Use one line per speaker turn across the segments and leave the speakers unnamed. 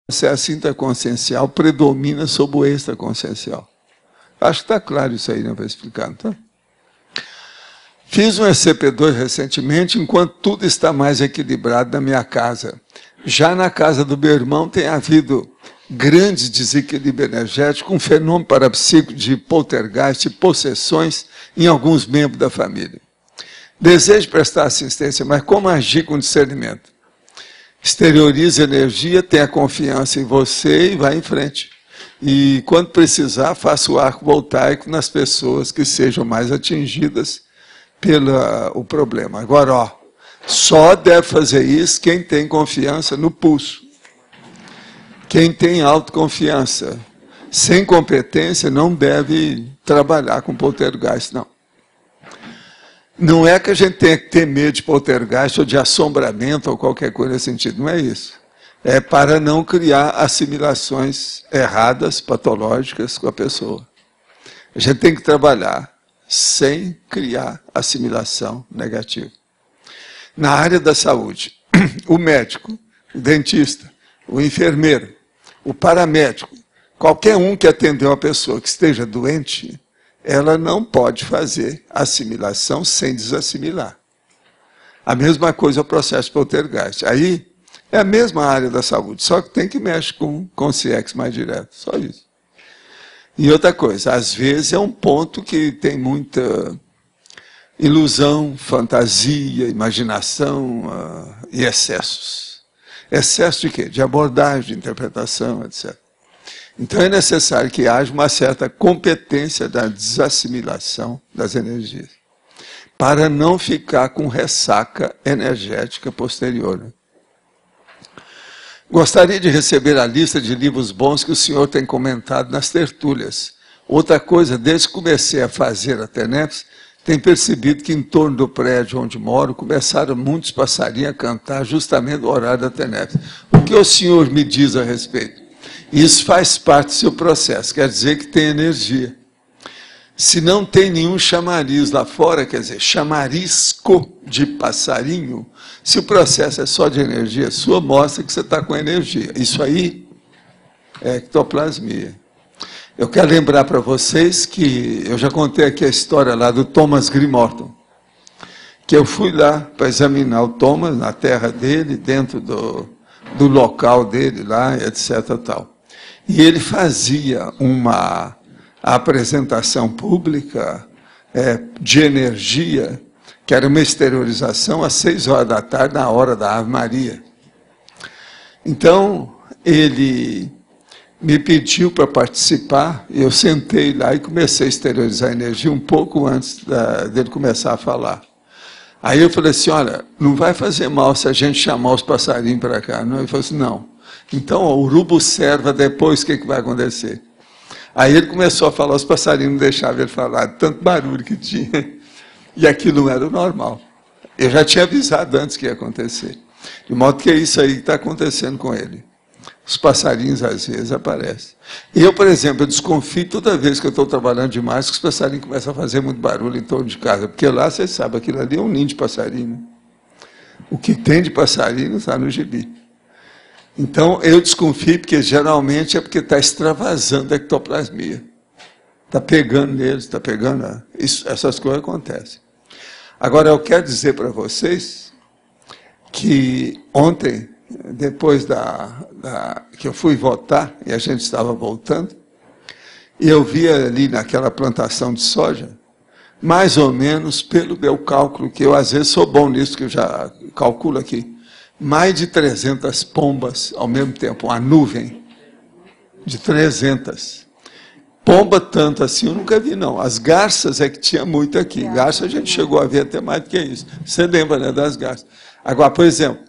processo intraconsciencial predomina sobre o extraconsciencial. Acho que está claro isso aí, não vou explicar, tá? Fiz um SCP-2 recentemente, enquanto tudo está mais equilibrado na minha casa. Já na casa do meu irmão tem havido grande desequilíbrio energético, um fenômeno parapsíquico de poltergeist e possessões em alguns membros da família. Desejo prestar assistência, mas como agir com discernimento? Exteriorize energia, tenha confiança em você e vá em frente. E quando precisar, faça o arco voltaico nas pessoas que sejam mais atingidas pelo problema. Agora, ó, só deve fazer isso quem tem confiança no pulso. Quem tem autoconfiança. Sem competência não deve trabalhar com poltergeist, não. Não é que a gente tenha que ter medo de poltergeist ou de assombramento ou qualquer coisa nesse sentido, não é isso. É para não criar assimilações erradas, patológicas com a pessoa. A gente tem que trabalhar sem criar assimilação negativa. Na área da saúde, o médico, o dentista, o enfermeiro, o paramédico, qualquer um que atendeu uma pessoa que esteja doente, ela não pode fazer assimilação sem desassimilar. A mesma coisa é o processo poltergeist. Aí é a mesma área da saúde, só que tem que mexer com o CX mais direto, só isso. E outra coisa, às vezes é um ponto que tem muita ilusão, fantasia, imaginação e excessos. Excesso de quê? De abordagem, de interpretação, etc. Então é necessário que haja uma certa competência da desassimilação das energias, para não ficar com ressaca energética posterior. Gostaria de receber a lista de livros bons que o senhor tem comentado nas tertúlias. Outra coisa, desde que comecei a fazer a TENEPS, tenho percebido que em torno do prédio onde moro, começaram muitos passarinhos a cantar justamente no horário da TENEPS. O que o senhor me diz a respeito? Isso faz parte do seu processo, quer dizer que tem energia. Se não tem nenhum chamariz lá fora, quer dizer, chamarisco de passarinho, se o processo é só de energia sua, mostra que você está com energia. Isso aí é ectoplasmia. Eu quero lembrar para vocês que eu já contei aqui a história lá do Thomas Grimorton, que eu fui lá para examinar o Thomas na terra dele, dentro do local dele lá, etc. Tal. E ele fazia uma apresentação pública de energia, que era uma exteriorização às 6 horas da tarde, na hora da Ave Maria. Então, ele me pediu para participar, eu sentei lá e comecei a exteriorizar a energia um pouco antes dele começar a falar. Aí eu falei assim, olha, não vai fazer mal se a gente chamar os passarinhos para cá, não? Ele falou assim, não. Então, o urubo observa depois o que vai acontecer. Aí ele começou a falar, os passarinhos não deixavam ele falar, tanto barulho que tinha. E aquilo não era o normal. Eu já tinha avisado antes que ia acontecer. De modo que é isso aí que está acontecendo com ele. Os passarinhos, às vezes, aparecem. Eu, por exemplo, eu desconfio toda vez que eu estou trabalhando demais que os passarinhos começam a fazer muito barulho em torno de casa. Porque lá, vocês sabem, aquilo ali é um ninho de passarinho. O que tem de passarinho está no gibi. Então, eu desconfio, porque geralmente é porque está extravasando a ectoplasmia. Está pegando neles, está pegando... essas coisas acontecem. Agora, eu quero dizer para vocês que ontem, depois que eu fui votar, e a gente estava voltando, e eu vi ali naquela plantação de soja, mais ou menos, pelo meu cálculo, que eu às vezes sou bom nisso, que eu já calculo aqui, mais de 300 pombas ao mesmo tempo, uma nuvem de 300. Pomba tanto assim eu nunca vi, não. As garças é que tinha muito aqui. Garça a gente chegou a ver até mais do que isso. Você lembra, né, das garças? Agora, por exemplo,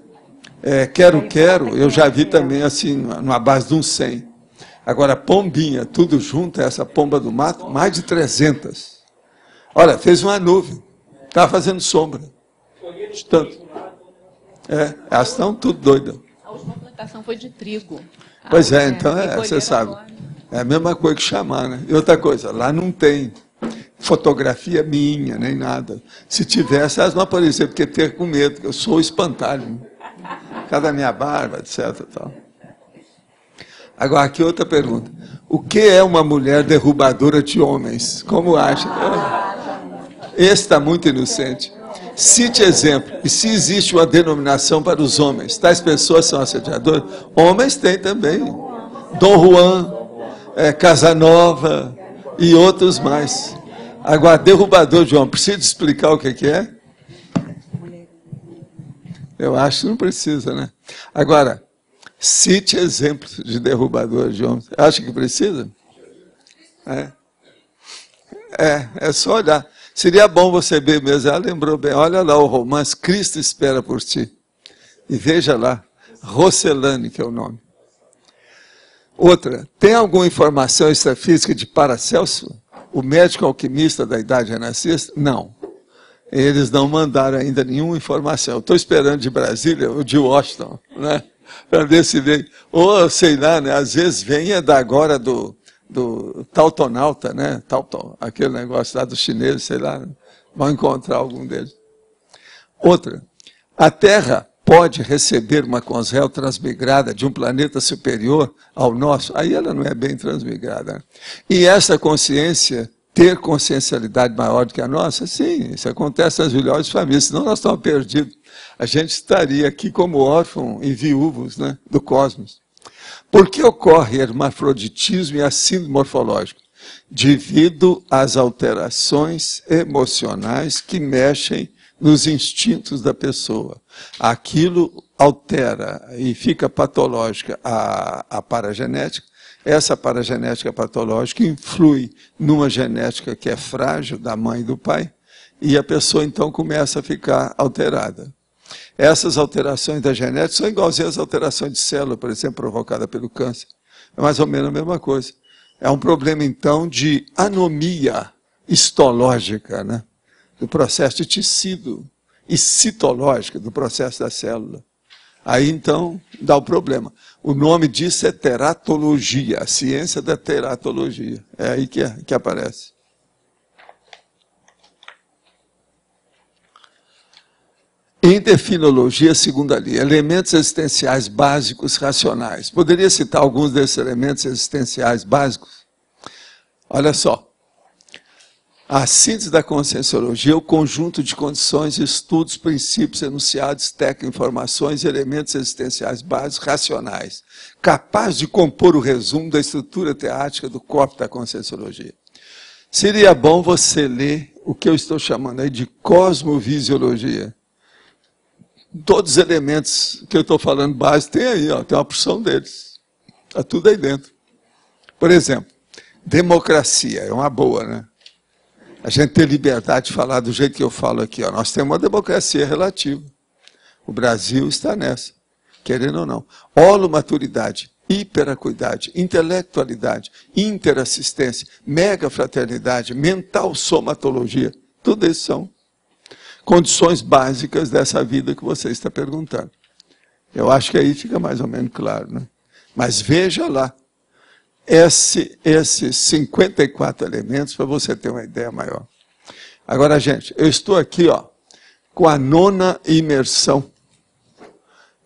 quero, eu já vi também assim, numa base de uns 100. Agora, pombinha, tudo junto, essa pomba do mato, mais de 300. Olha, fez uma nuvem. Estava fazendo sombra. De tanto. Elas estão tudo doidas.
A última plantação foi de trigo.
Pois é, então você sabe. É a mesma coisa que chamar, né? E outra coisa, lá não tem fotografia minha, nem nada. Se tivesse, elas não apareciam, porque ter com medo, eu sou espantalho. Cada minha barba, etc. Tal. Agora, aqui outra pergunta. O que é uma mulher derrubadora de homens? Como acha? Esse está muito inocente. Cite exemplo. E se existe uma denominação para os homens? Tais pessoas são assediadores? Homens tem também. Dom Juan, Casanova e outros mais. Agora, derrubador de homem, precisa explicar o que é? Eu acho que não precisa, né? Agora, cite exemplos de derrubador de homens. Acha que precisa? É só olhar. Seria bom você ver mesmo. Ela lembrou bem. Olha lá o romance Cristo Espera por Ti. E veja lá. Rosselane, que é o nome. Outra. Tem alguma informação extrafísica de Paracelso? O médico alquimista da idade renascista? Não. Eles não mandaram ainda nenhuma informação. Eu estou esperando de Brasília ou de Washington, né? Para ver se vem. Ou, sei lá, né? Às vezes vem da agora do Tautonauta, né? Aquele negócio lá dos chineses, sei lá. Né? Vão encontrar algum deles. Outra. A Terra pode receber uma consréu transmigrada de um planeta superior ao nosso? Aí ela não é bem transmigrada. Né? E essa consciência ter consciencialidade maior do que a nossa? Sim, isso acontece nas melhores famílias, senão nós estamos perdidos. A gente estaria aqui como órfãos e viúvos, né, do cosmos. Por que ocorre hermafroditismo e a síndrome morfológica? Devido às alterações emocionais que mexem nos instintos da pessoa. Aquilo altera e fica patológica a paragenética. Essa paragenética patológica influi numa genética que é frágil da mãe e do pai, e a pessoa então começa a ficar alterada. Essas alterações da genética são igualzinhas às alterações de célula, por exemplo, provocada pelo câncer. É mais ou menos a mesma coisa. É um problema, então, de anomia histológica, né? Do processo de tecido, e citológica, do processo da célula. Aí, então, dá o problema. O nome disso é teratologia, a ciência da teratologia. É aí que aparece. Endefinologia, segunda linha, elementos existenciais básicos racionais. Poderia citar alguns desses elementos existenciais básicos? Olha só. A síntese da conscienciologia é o conjunto de condições, estudos, princípios, enunciados, técnicas, informações e elementos existenciais básicos racionais, capaz de compor o resumo da estrutura teática do corpo da conscienciologia. Seria bom você ler o que eu estou chamando aí de cosmovisiologia. Todos os elementos que eu estou falando básicos tem aí, ó, tem uma porção deles. Está tudo aí dentro. Por exemplo, democracia é uma boa, né? A gente ter liberdade de falar do jeito que eu falo aqui. Ó. Nós temos uma democracia relativa. O Brasil está nessa, querendo ou não. Holomaturidade, hiperacuidade, intelectualidade, interassistência, megafraternidade, mental somatologia. Tudo isso são condições básicas dessa vida que você está perguntando. Eu acho que aí fica mais ou menos claro, né? Mas veja lá. Esses 54 elementos, para você ter uma ideia maior. Agora, gente, eu estou aqui com a 9ª imersão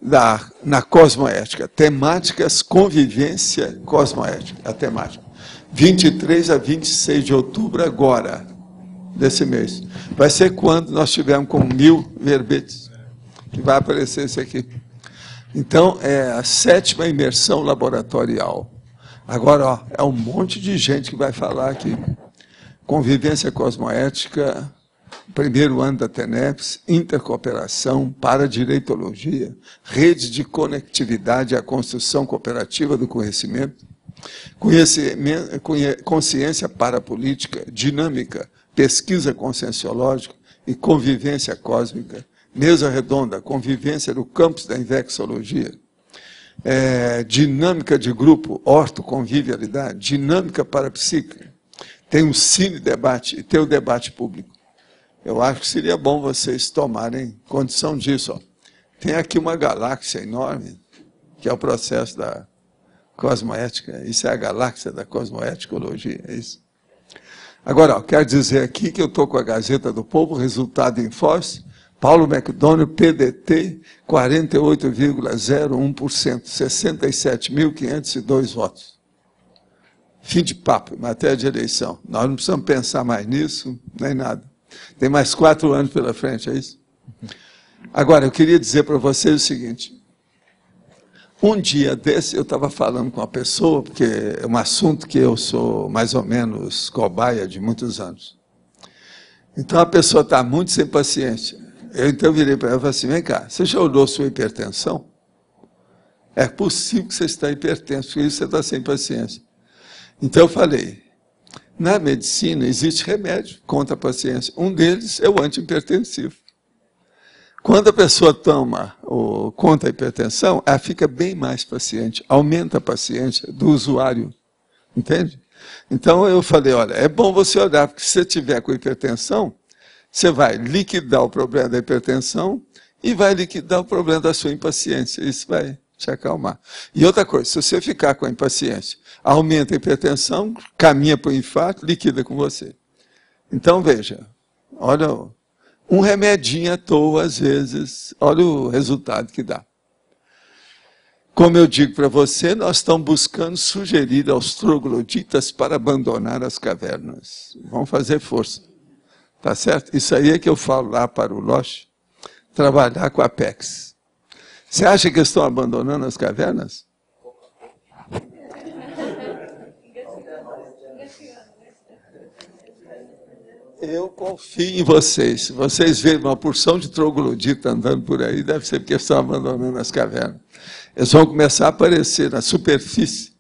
na cosmoética. Temáticas, convivência, cosmoética. A temática. 23 a 26 de outubro agora, desse mês. Vai ser quando nós tivermos com 1000 verbetes, que vai aparecer esse aqui. Então, é a 7ª imersão laboratorial. Agora, é um monte de gente que vai falar aqui. Convivência cosmoética, primeiro ano da TENEPS, intercooperação, paradireitologia, rede de conectividade à construção cooperativa do conhecimento, consciência parapolítica, dinâmica, pesquisa conscienciológica e convivência cósmica, mesa redonda, convivência no campus da invexologia, dinâmica de grupo, ortoconvivialidade, dinâmica parapsíquica, tem um cine-debate e tem o debate público. Eu acho que seria bom vocês tomarem condição disso. Ó. Tem aqui uma galáxia enorme, que é o processo da cosmoética. Isso é a galáxia da cosmoeticologia, é isso. Agora, quero dizer aqui que eu estou com a Gazeta do Povo, resultado em Foz, Paulo McDonnell, PDT, 48,01%, 67.502 votos. Fim de papo, matéria de eleição. Nós não precisamos pensar mais nisso, nem nada. Tem mais 4 anos pela frente, é isso? Agora, eu queria dizer para vocês o seguinte. Um dia desse, eu estava falando com uma pessoa, porque é um assunto que eu sou mais ou menos cobaia de muitos anos. Então, a pessoa está muito sem paciência. Eu então virei para ela e falei assim, vem cá, você já olhou sua hipertensão? É possível que você está hipertenso, por isso você está sem paciência. Então, eu falei, na medicina existe remédio contra a paciência. Um deles é o antihipertensivo. Quando a pessoa toma contra a hipertensão, ela fica bem mais paciente, aumenta a paciência do usuário, entende? Então eu falei, olha, é bom você olhar, porque se você tiver com hipertensão, você vai liquidar o problema da hipertensão e vai liquidar o problema da sua impaciência, isso vai te acalmar. E outra coisa, se você ficar com a impaciência, aumenta a hipertensão, caminha para o infarto, liquida com você. Então veja, olha... Um remedinho à toa, às vezes, olha o resultado que dá. Como eu digo para você, nós estamos buscando sugerir aos trogloditas para abandonar as cavernas. Vamos fazer força. Tá certo? Isso aí é que eu falo lá para o Loche, trabalhar com a Apex. Você acha que estão abandonando as cavernas? Eu confio em vocês. Se vocês verem uma porção de troglodita andando por aí, deve ser porque estão abandonando as cavernas. Eles vão começar a aparecer na superfície,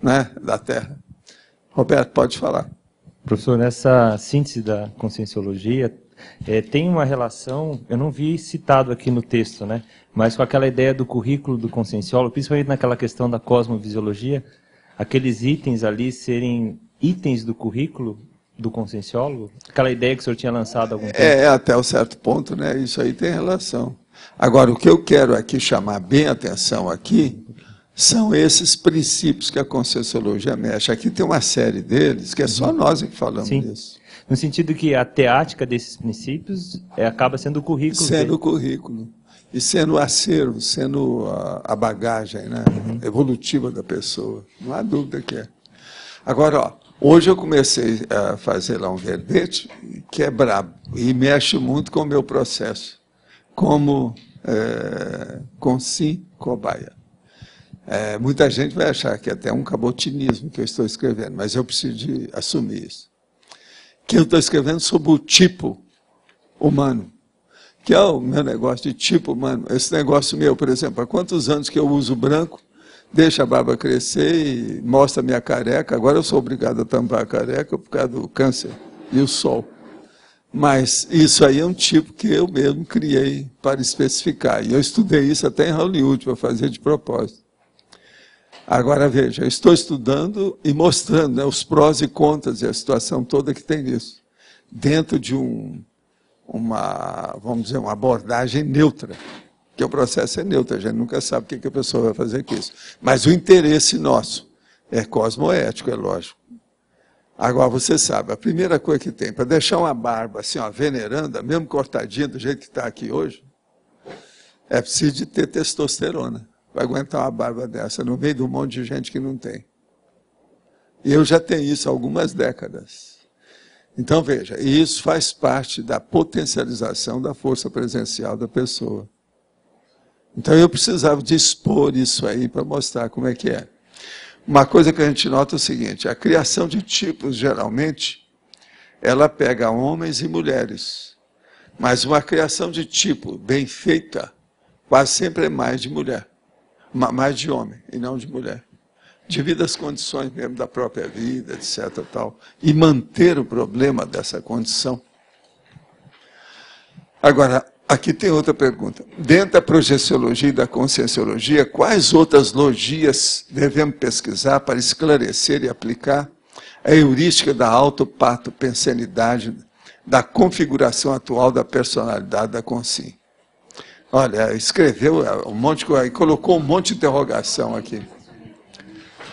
né, da Terra. Roberto, pode falar.
Professor, nessa síntese da conscienciologia, tem uma relação, eu não vi citado aqui no texto, né, mas com aquela ideia do currículo do conscienciólogo, principalmente naquela questão da cosmovisiologia, aqueles itens ali serem itens do currículo do conscienciólogo? Aquela ideia que o senhor tinha lançado há algum tempo?
Até um certo ponto, né? Isso aí tem relação. Agora, o que eu quero aqui chamar bem a atenção aqui são esses princípios que a conscienciologia mexe. Aqui tem uma série deles que é só nós que falamos disso.
No sentido que a teática desses princípios acaba sendo o currículo.
Sendo o currículo. E sendo o acervo, sendo a bagagem, né? Evolutiva da pessoa. Não há dúvida que é. Agora, ó, hoje eu comecei a fazer lá um verbete que é brabo e mexe muito com o meu processo, como cobaia. Muita gente vai achar que é até um cabotinismo que eu estou escrevendo, mas eu preciso de assumir isso. Que eu estou escrevendo sobre o tipo humano, que é o meu negócio de tipo humano. Esse negócio meu, por exemplo, há quantos anos que eu uso branco, deixa a barba crescer e mostra a minha careca. Agora eu sou obrigado a tampar a careca por causa do câncer e o sol. Mas isso aí é um tipo que eu mesmo criei para especificar. E eu estudei isso até em Hollywood, para fazer de propósito. Agora veja, eu estou estudando e mostrando, né, os prós e contras e a situação toda que tem nisso. Dentro de vamos dizer, uma abordagem neutra. Porque o processo é neutro, a gente nunca sabe o que a pessoa vai fazer com isso. Mas o interesse nosso é cosmoético, é lógico. Agora, você sabe, a primeira coisa que tem, para deixar uma barba assim, ó, veneranda, mesmo cortadinha do jeito que está aqui hoje, é preciso de ter testosterona, para aguentar uma barba dessa, no meio de um monte de gente que não tem. E eu já tenho isso há algumas décadas. Então, veja, isso faz parte da potencialização da força presencial da pessoa. Então eu precisava de expor isso aí para mostrar como é que é. Uma coisa que a gente nota é o seguinte, a criação de tipos, geralmente, ela pega homens e mulheres. Mas uma criação de tipo bem feita, quase sempre é mais de mulher. Mais de homem e não de mulher. Devido às condições mesmo da própria vida, etc. Tal, e manter o problema dessa condição. Agora, aqui tem outra pergunta. Dentro da projeciologia e da conscienciologia, quais outras logias devemos pesquisar para esclarecer e aplicar a heurística da autopatopensenidade, da configuração atual da personalidade da consciência? Olha, escreveu um monte de coisa, colocou um monte de interrogação aqui.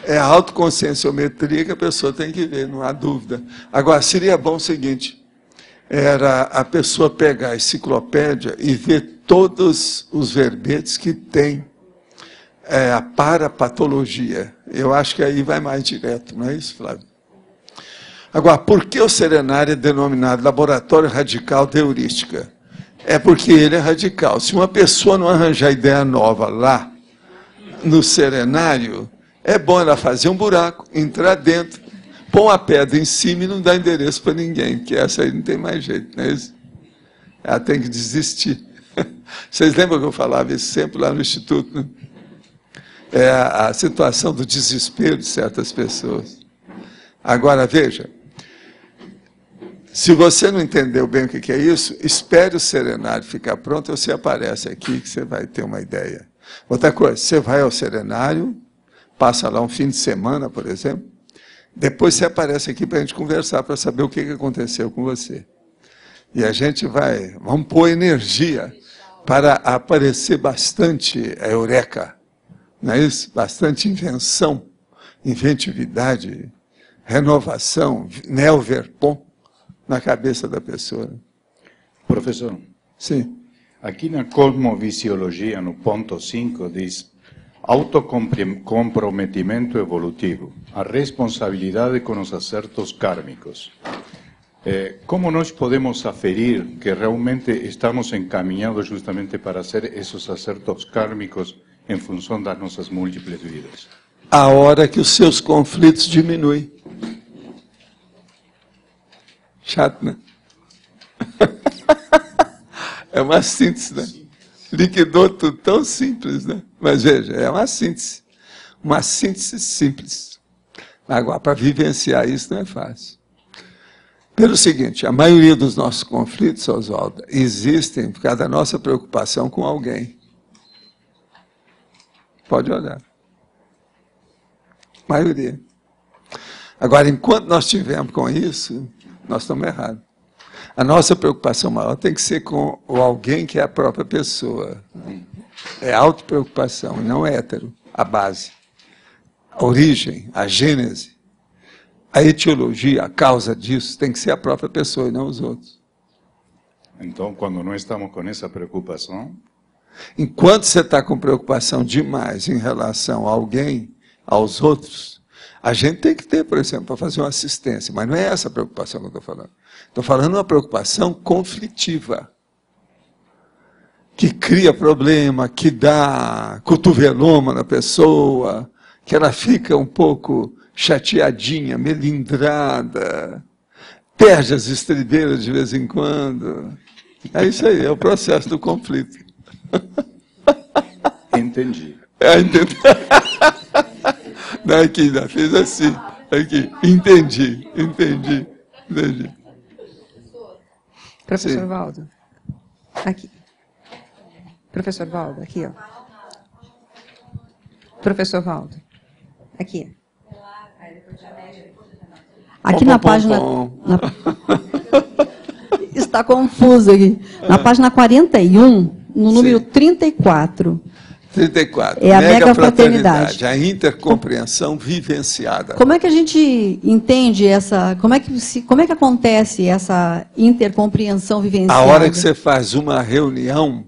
É a autoconscienciometria que a pessoa tem que ver, não há dúvida. Agora, seria bom o seguinte, era a pessoa pegar a enciclopédia e ver todos os verbetes que tem a parapatologia. Eu acho que aí vai mais direto, não é isso, Flávio? Agora, por que o serenário é denominado laboratório radical de heurística? É porque ele é radical. Se uma pessoa não arranjar ideia nova lá, no serenário, é bom ela fazer um buraco, entrar dentro, pôr uma pedra em cima e não dar endereço para ninguém, porque essa aí não tem mais jeito, não é isso? Ela tem que desistir. Vocês lembram que eu falava isso sempre lá no Instituto, né? É a situação do desespero de certas pessoas. Agora, veja, se você não entendeu bem o que é isso, espere o serenário ficar pronto, você aparece aqui que você vai ter uma ideia. Outra coisa, você vai ao serenário, passa lá um fim de semana, por exemplo, depois você aparece aqui para a gente conversar, para saber o que aconteceu com você. E a gente vamos pôr energia para aparecer bastante eureka, não é isso? Bastante invenção, inventividade, renovação, neo-verpon na cabeça da pessoa.
Professor,
sim.
Aqui na Cosmovisiologia, no ponto 5, diz autocomprometimento evolutivo, a responsabilidade com os acertos kármicos. Como nós podemos aferir que realmente estamos encaminhados justamente para hacer esses acertos kármicos em função das nossas múltiples vidas?
A hora que os seus conflitos diminuem. Chato, né? É uma síntese, né? Liquidou tudo tão simples, né? Mas veja, é uma síntese. Uma síntese simples. Agora, para vivenciar isso não é fácil. Pelo seguinte, a maioria dos nossos conflitos, Oswaldo, existem por causa da nossa preocupação com alguém. Pode olhar. Maioria. Agora, enquanto nós estivermos com isso, nós estamos errados. A nossa preocupação maior tem que ser com o alguém que é a própria pessoa. É autopreocupação, não é hétero, a base. A origem, a gênese, a etiologia, a causa disso tem que ser a própria pessoa e não os outros.
Então, quando não estamos com essa preocupação...
Enquanto você está com preocupação demais em relação a alguém, aos outros, a gente tem que ter, por exemplo, para fazer uma assistência, mas não é essa a preocupação que eu estou falando. Estou falando uma preocupação conflitiva, que cria problema, que dá cotoveloma na pessoa, que ela fica um pouco chateadinha, melindrada, perde as estribeiras de vez em quando. É isso aí, é o processo do conflito.
Entendi.
Entendi. Daqui, ainda fez assim. Aqui, entendi.
Professor Valdo. Aqui. Professor Valdo, aqui, ó. Professor Valdo. Aqui. Aqui na página... Está confuso aqui. Na página 41, no número 34.
34.
É a megafraternidade.
A intercompreensão vivenciada.
Como é que a gente entende essa... Como é que acontece essa intercompreensão vivenciada?
A hora que você faz uma reunião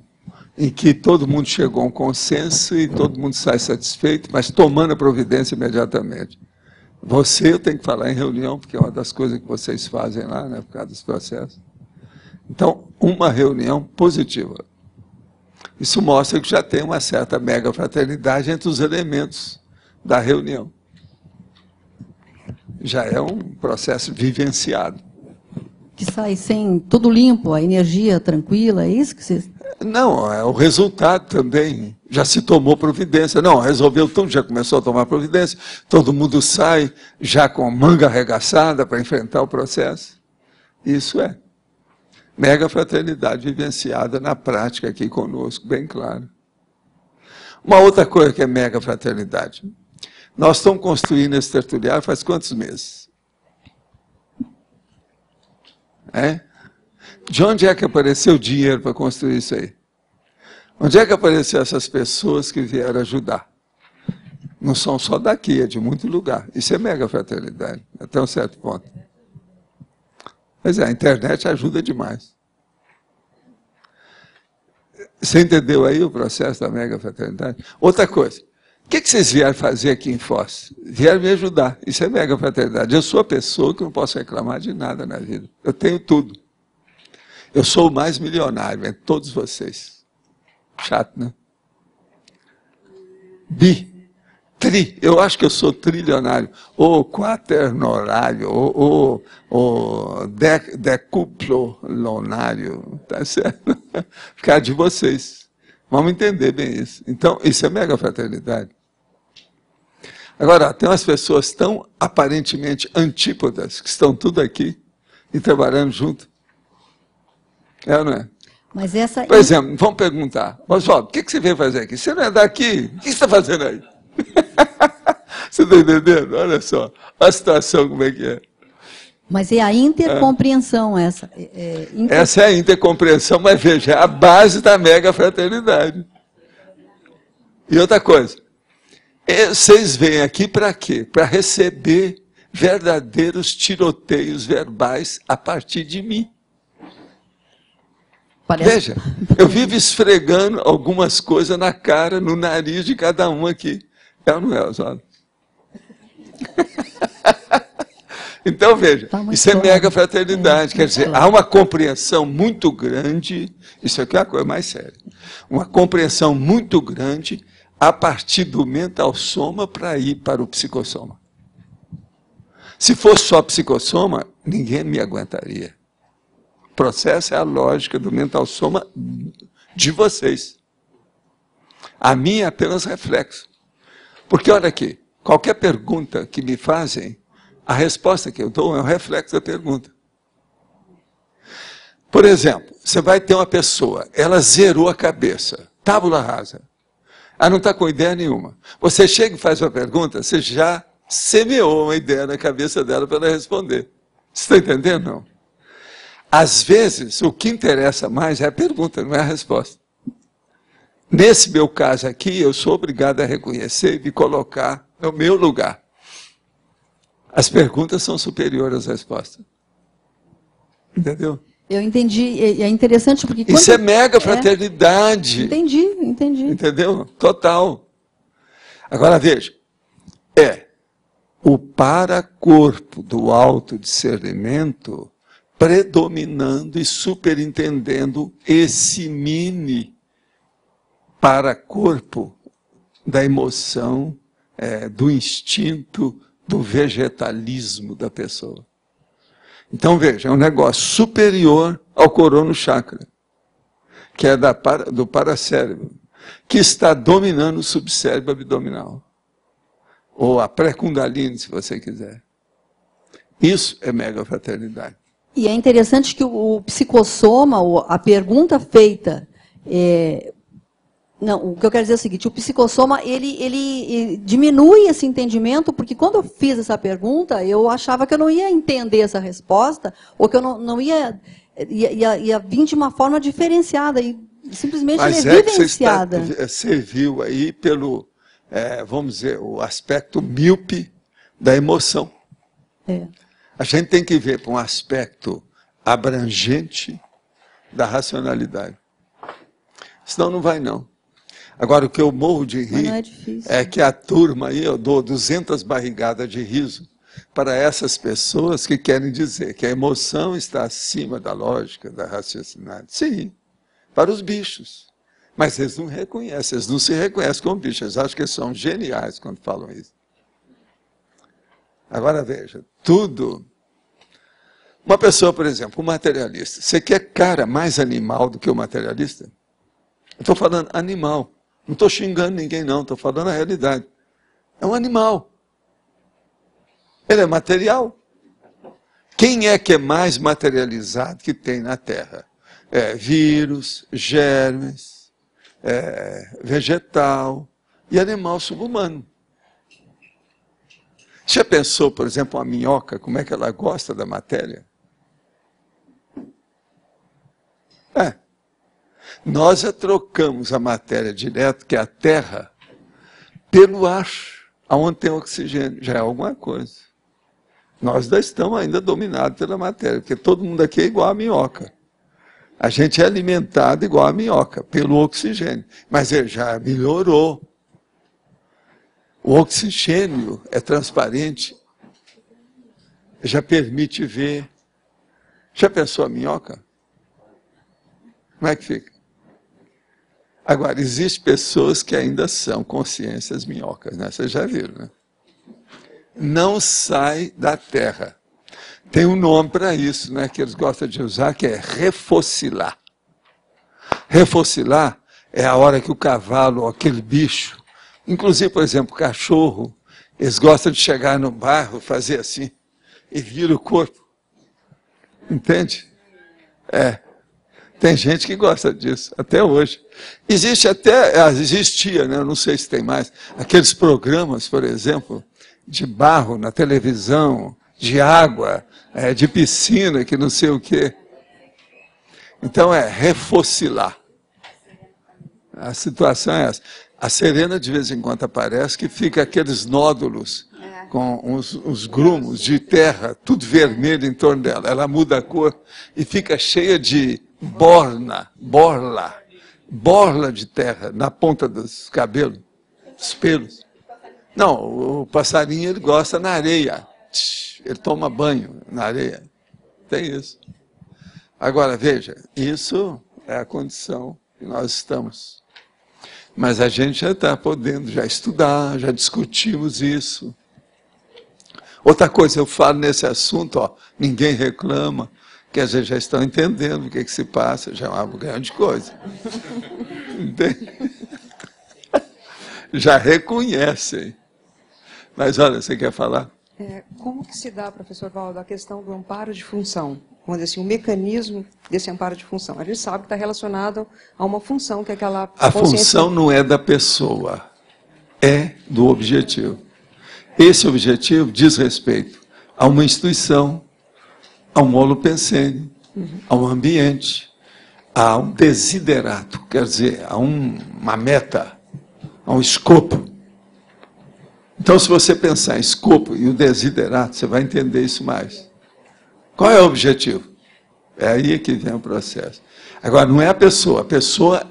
em que todo mundo chegou a um consenso e todo mundo sai satisfeito, mas tomando a providência imediatamente. Eu tenho que falar em reunião, porque é uma das coisas que vocês fazem lá, né, por causa dos processos. Então, uma reunião positiva. Isso mostra que já tem uma certa megafraternidade entre os elementos da reunião. Já é um processo vivenciado.
Que sai sem tudo limpo, a energia tranquila, é isso que você...
Não, é o resultado também. Já se tomou providência. Não, resolveu tudo, já começou a tomar providência. Todo mundo sai já com a manga arregaçada para enfrentar o processo. Isso é megafraternidade vivenciada na prática aqui conosco, bem claro. Uma outra coisa que é megafraternidade. Nós estamos construindo esse tertuliário faz quantos meses? De onde é que apareceu o dinheiro para construir isso aí? Onde é que apareceram essas pessoas que vieram ajudar? Não são só daqui, é de muito lugar. Isso é megafraternidade, até um certo ponto. Pois é, a internet ajuda demais. Você entendeu aí o processo da mega fraternidade? Outra coisa, o que vocês vieram fazer aqui em Foz? Vieram me ajudar. Isso é mega fraternidade. Eu sou a pessoa que não posso reclamar de nada na vida. Eu tenho tudo. Eu sou o mais milionário entre todos vocês. Chato, né? Eu acho que eu sou trilionário, ou quaternorário, ou decuplonário, tá certo? Ficar de vocês. Vamos entender bem isso. Então, isso é mega fraternidade. Agora, tem umas pessoas tão aparentemente antípodas, que estão tudo aqui e trabalhando junto. É ou não é?
Mas essa...
Por exemplo, vamos perguntar, Oswaldo, o que você veio fazer aqui? Você não é daqui? O que você está fazendo aí? Você está entendendo? Olha só, a situação como é que é.
Mas é a intercompreensão essa.
Essa é a intercompreensão, mas veja, é a base da mega fraternidade. E outra coisa, vocês vêm aqui para quê? Para receber verdadeiros tiroteios verbais a partir de mim. Veja, eu vivo esfregando algumas coisas na cara, no nariz de cada um aqui. É ou não é, Oswaldo? Então, veja, isso é mega fraternidade. Quer dizer, há uma compreensão muito grande, isso aqui é a coisa mais séria, uma compreensão muito grande a partir do mental soma para ir para o psicossoma. Se fosse só psicossoma, ninguém me aguentaria. O processo é a lógica do mental soma de vocês. A minha é apenas reflexo. Porque, olha aqui, qualquer pergunta que me fazem, a resposta que eu dou é um reflexo da pergunta. Por exemplo, você vai ter uma pessoa, ela zerou a cabeça, tábula rasa. Ela não está com ideia nenhuma. Você chega e faz uma pergunta, você já semeou uma ideia na cabeça dela para ela responder. Você está entendendo, não? Às vezes, o que interessa mais é a pergunta, não é a resposta. Nesse meu caso aqui, eu sou obrigado a reconhecer e me colocar no meu lugar. As perguntas são superiores às respostas. Entendeu?
Eu entendi. E é interessante porque...
Isso é mega fraternidade.
Entendi.
Entendeu? Total. Agora, veja. O paracorpo do autodiscernimento predominando e superintendendo esse mini paracorpo da emoção, do instinto, do vegetalismo da pessoa. Então, veja, é um negócio superior ao corono chakra, que é do paracérebro, que está dominando o subcérebro abdominal. Ou a pré-kundalini, se você quiser. Isso é mega fraternidade.
E é interessante que o psicossoma, a pergunta feita... Não, o que eu quero dizer é o seguinte, o psicossoma, ele diminui esse entendimento, porque quando eu fiz essa pergunta, eu achava que eu não ia entender essa resposta, ou que eu não ia vir de uma forma diferenciada, e simplesmente
mas
ele é vivenciada.
Você viu aí pelo, vamos dizer, o aspecto míope da emoção. A gente tem que ver para um aspecto abrangente da racionalidade. Senão não vai, não. Agora, o que eu morro de rir é que a turma aí, eu dou 200 barrigadas de riso para essas pessoas que querem dizer que a emoção está acima da lógica, da raciocinada. Sim, para os bichos. Mas eles não reconhecem, eles não se reconhecem como bichos, eles acham que eles são geniais quando falam isso. Agora veja, tudo... Uma pessoa, por exemplo, um materialista, você quer cara mais animal do que o materialista? Eu estou falando animal. Não estou xingando ninguém, não. Estou falando a realidade. É um animal. Ele é material. Quem é que é mais materializado que tem na Terra? Vírus, germes, vegetal e animal subhumano. Você já pensou, por exemplo, uma minhoca, como é que ela gosta da matéria? Nós já trocamos a matéria direto, que é a terra, pelo ar, onde tem oxigênio. Já é alguma coisa. Nós ainda estamos ainda dominados pela matéria, porque todo mundo aqui é igual a minhoca. A gente é alimentado igual a minhoca, pelo oxigênio. Mas ele já melhorou. O oxigênio é transparente. Já permite ver. Já pensou a minhoca? Como é que fica? Agora, existem pessoas que ainda são consciências minhocas, né? Vocês já viram, né? Não sai da terra. Tem um nome para isso, né, que eles gostam de usar, que é refossilar. Refossilar é a hora que o cavalo, ou aquele bicho, inclusive, por exemplo, o cachorro, eles gostam de chegar no barro, fazer assim, e vira o corpo. Entende? Tem gente que gosta disso, até hoje. Existia, né, não sei se tem mais, aqueles programas, por exemplo, de barro na televisão, de água, de piscina, que não sei o quê. Então é refossilar. A situação é essa. A Serena de vez em quando aparece que fica aqueles nódulos com uns grumos de terra, tudo vermelho em torno dela. Ela muda a cor e fica cheia de borla de terra na ponta dos cabelos, dos pelos. Não, o passarinho ele gosta na areia. Ele toma banho na areia. Tem isso. Agora, veja, isso é a condição que nós estamos. Mas a gente já está podendo já estudar, já discutimos isso. Outra coisa, eu falo nesse assunto, ó, ninguém reclama, que a gente já está entendendo o que se passa, já é uma grande coisa. Entende? Já reconhecem. Mas olha, você quer falar?
Como que se dá, professor Valdo, a questão do amparo de função? Vamos dizer assim, o mecanismo desse amparo de função. A gente sabe que está relacionado a uma função que é aquela
A função não é da pessoa, é do objetivo. Esse objetivo diz respeito a uma instituição, a um holopensene, a um ambiente, a um desiderato, quer dizer, a uma meta, a um escopo. Então, se você pensar em escopo e o desiderato, você vai entender isso mais. Qual é o objetivo? É aí que vem o processo. Agora, não é a pessoa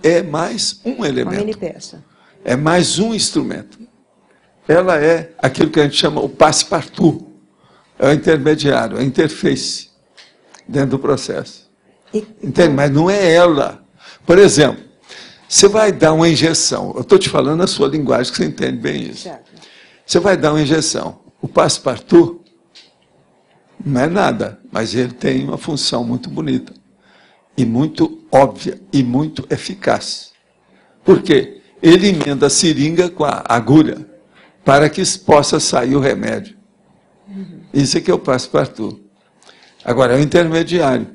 é mais um elemento.
Uma mini peça.
É mais um instrumento. Ela é aquilo que a gente chama o passe-partout. É o intermediário, a interface dentro do processo. Entende? Mas não é ela. Por exemplo, você vai dar uma injeção. Eu estou te falando a sua linguagem, que você entende bem isso.
Certo.
Você vai dar uma injeção. O passe-partout não é nada, mas ele tem uma função muito bonita, e muito óbvia, e muito eficaz. Por quê? Ele emenda a seringa com a agulha, para que possa sair o remédio. Isso é que é o passe-partout. Agora, é o intermediário.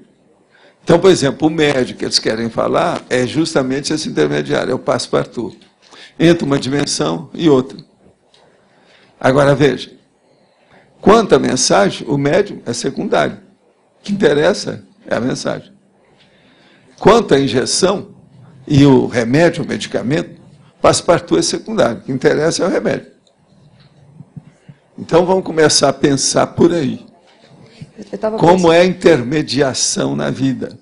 Então, por exemplo, o médio que eles querem falar é justamente esse intermediário, é o passe-partout. Entre uma dimensão e outra. Agora, veja, quanto à mensagem, o médium é secundário. O que interessa é a mensagem. Quanto à injeção e o remédio, o medicamento, passe-partout é secundário. O que interessa é o remédio. Então, vamos começar a pensar por aí. Como é a intermediação na vida?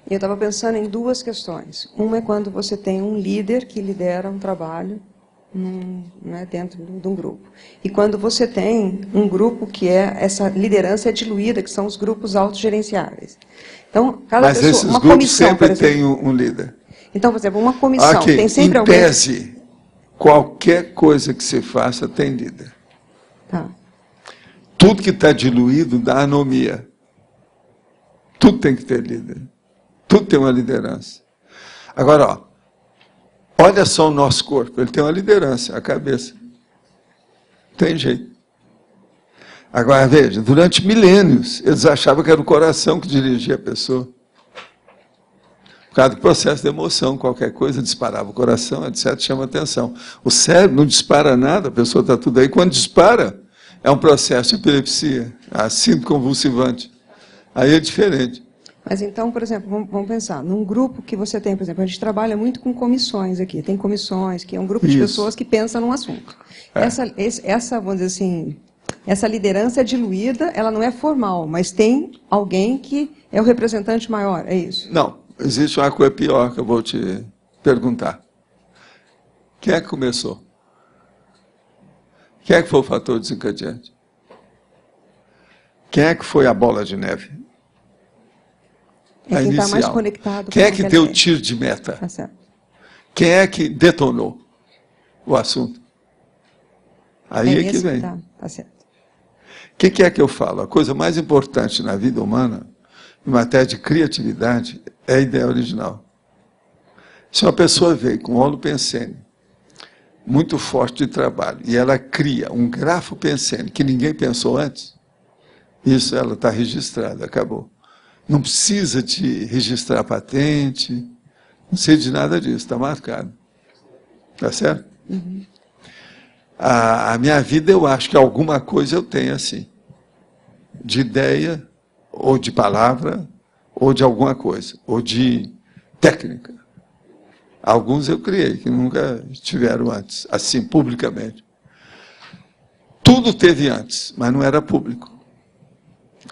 Eu estava pensando em duas questões. Uma é quando você tem um líder que lidera um trabalho dentro de um grupo. E quando você tem um grupo que essa liderança é diluída, que são os grupos autogerenciáveis. Então, cada pessoa,
esses
uma
grupos
comissão,
sempre tem um líder.
Então, por exemplo, uma comissão
Aqui,
tem sempre
em
alguém.
tese, qualquer coisa que se faça tem líder.
Tá.
Tudo que está diluído dá anomia. Tudo tem que ter líder. Tudo tem uma liderança. Agora, olha só o nosso corpo. Ele tem uma liderança, a cabeça. Tem jeito. Agora, veja, durante milênios, eles achavam que era o coração que dirigia a pessoa. Por causa do processo de emoção, qualquer coisa disparava o coração, etc., chama atenção. O cérebro não dispara nada, a pessoa está tudo aí. Quando dispara, é um processo de epilepsia, a síndrome convulsivante. Aí é diferente.
Mas então, por exemplo, vamos pensar, num grupo que você tem, por exemplo, a gente trabalha muito com comissões aqui, tem comissões, que é um grupo de pessoas que pensam num assunto. Essa, vamos dizer assim, essa liderança é diluída, ela não é formal, mas tem alguém que é o representante maior, é isso?
Não, existe uma coisa pior que eu vou te perguntar. Quem é que começou? Quem é que foi o fator desencadeante? Quem é que foi a bola de neve?
É quem está mais conectado.
Quem é que deu o tiro de meta?
Tá certo.
Quem é que detonou o assunto? Aí é que vem.
Tá certo.
O que é que eu falo? A coisa mais importante na vida humana, em matéria de criatividade, é a ideia original. Se uma pessoa veio com um holopensene muito forte de trabalho e ela cria um grafopensene que ninguém pensou antes, isso ela está registrada, acabou. Não precisa de registrar patente, não sei de nada disso, está marcado. Está certo?
Uhum.
A minha vida, eu acho que alguma coisa eu tenho assim, de ideia, ou de palavra, ou de alguma coisa, ou de técnica. Alguns eu criei, que nunca tiveram antes, assim, publicamente. Tudo teve antes, mas não era público.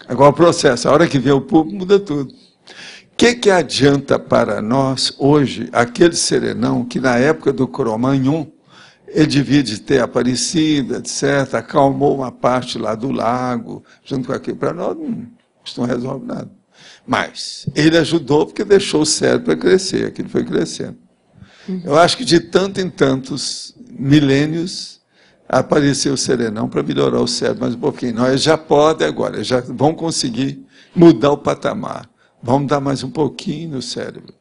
Agora o processo, a hora que vem o público, muda tudo. O que adianta para nós, hoje, aquele serenão que na época do Cro-Magnon, ele devia de ter aparecido, etc., acalmou uma parte lá do lago, junto com aquilo. Para nós, isso não resolve nada. Mas ele ajudou porque deixou o cérebro crescer, aquilo foi crescendo. Eu acho que de tanto em tantos milênios apareceu o serenão para melhorar o cérebro mais um pouquinho. Nós já podem agora, já vão conseguir mudar o patamar. Vamos dar mais um pouquinho no cérebro.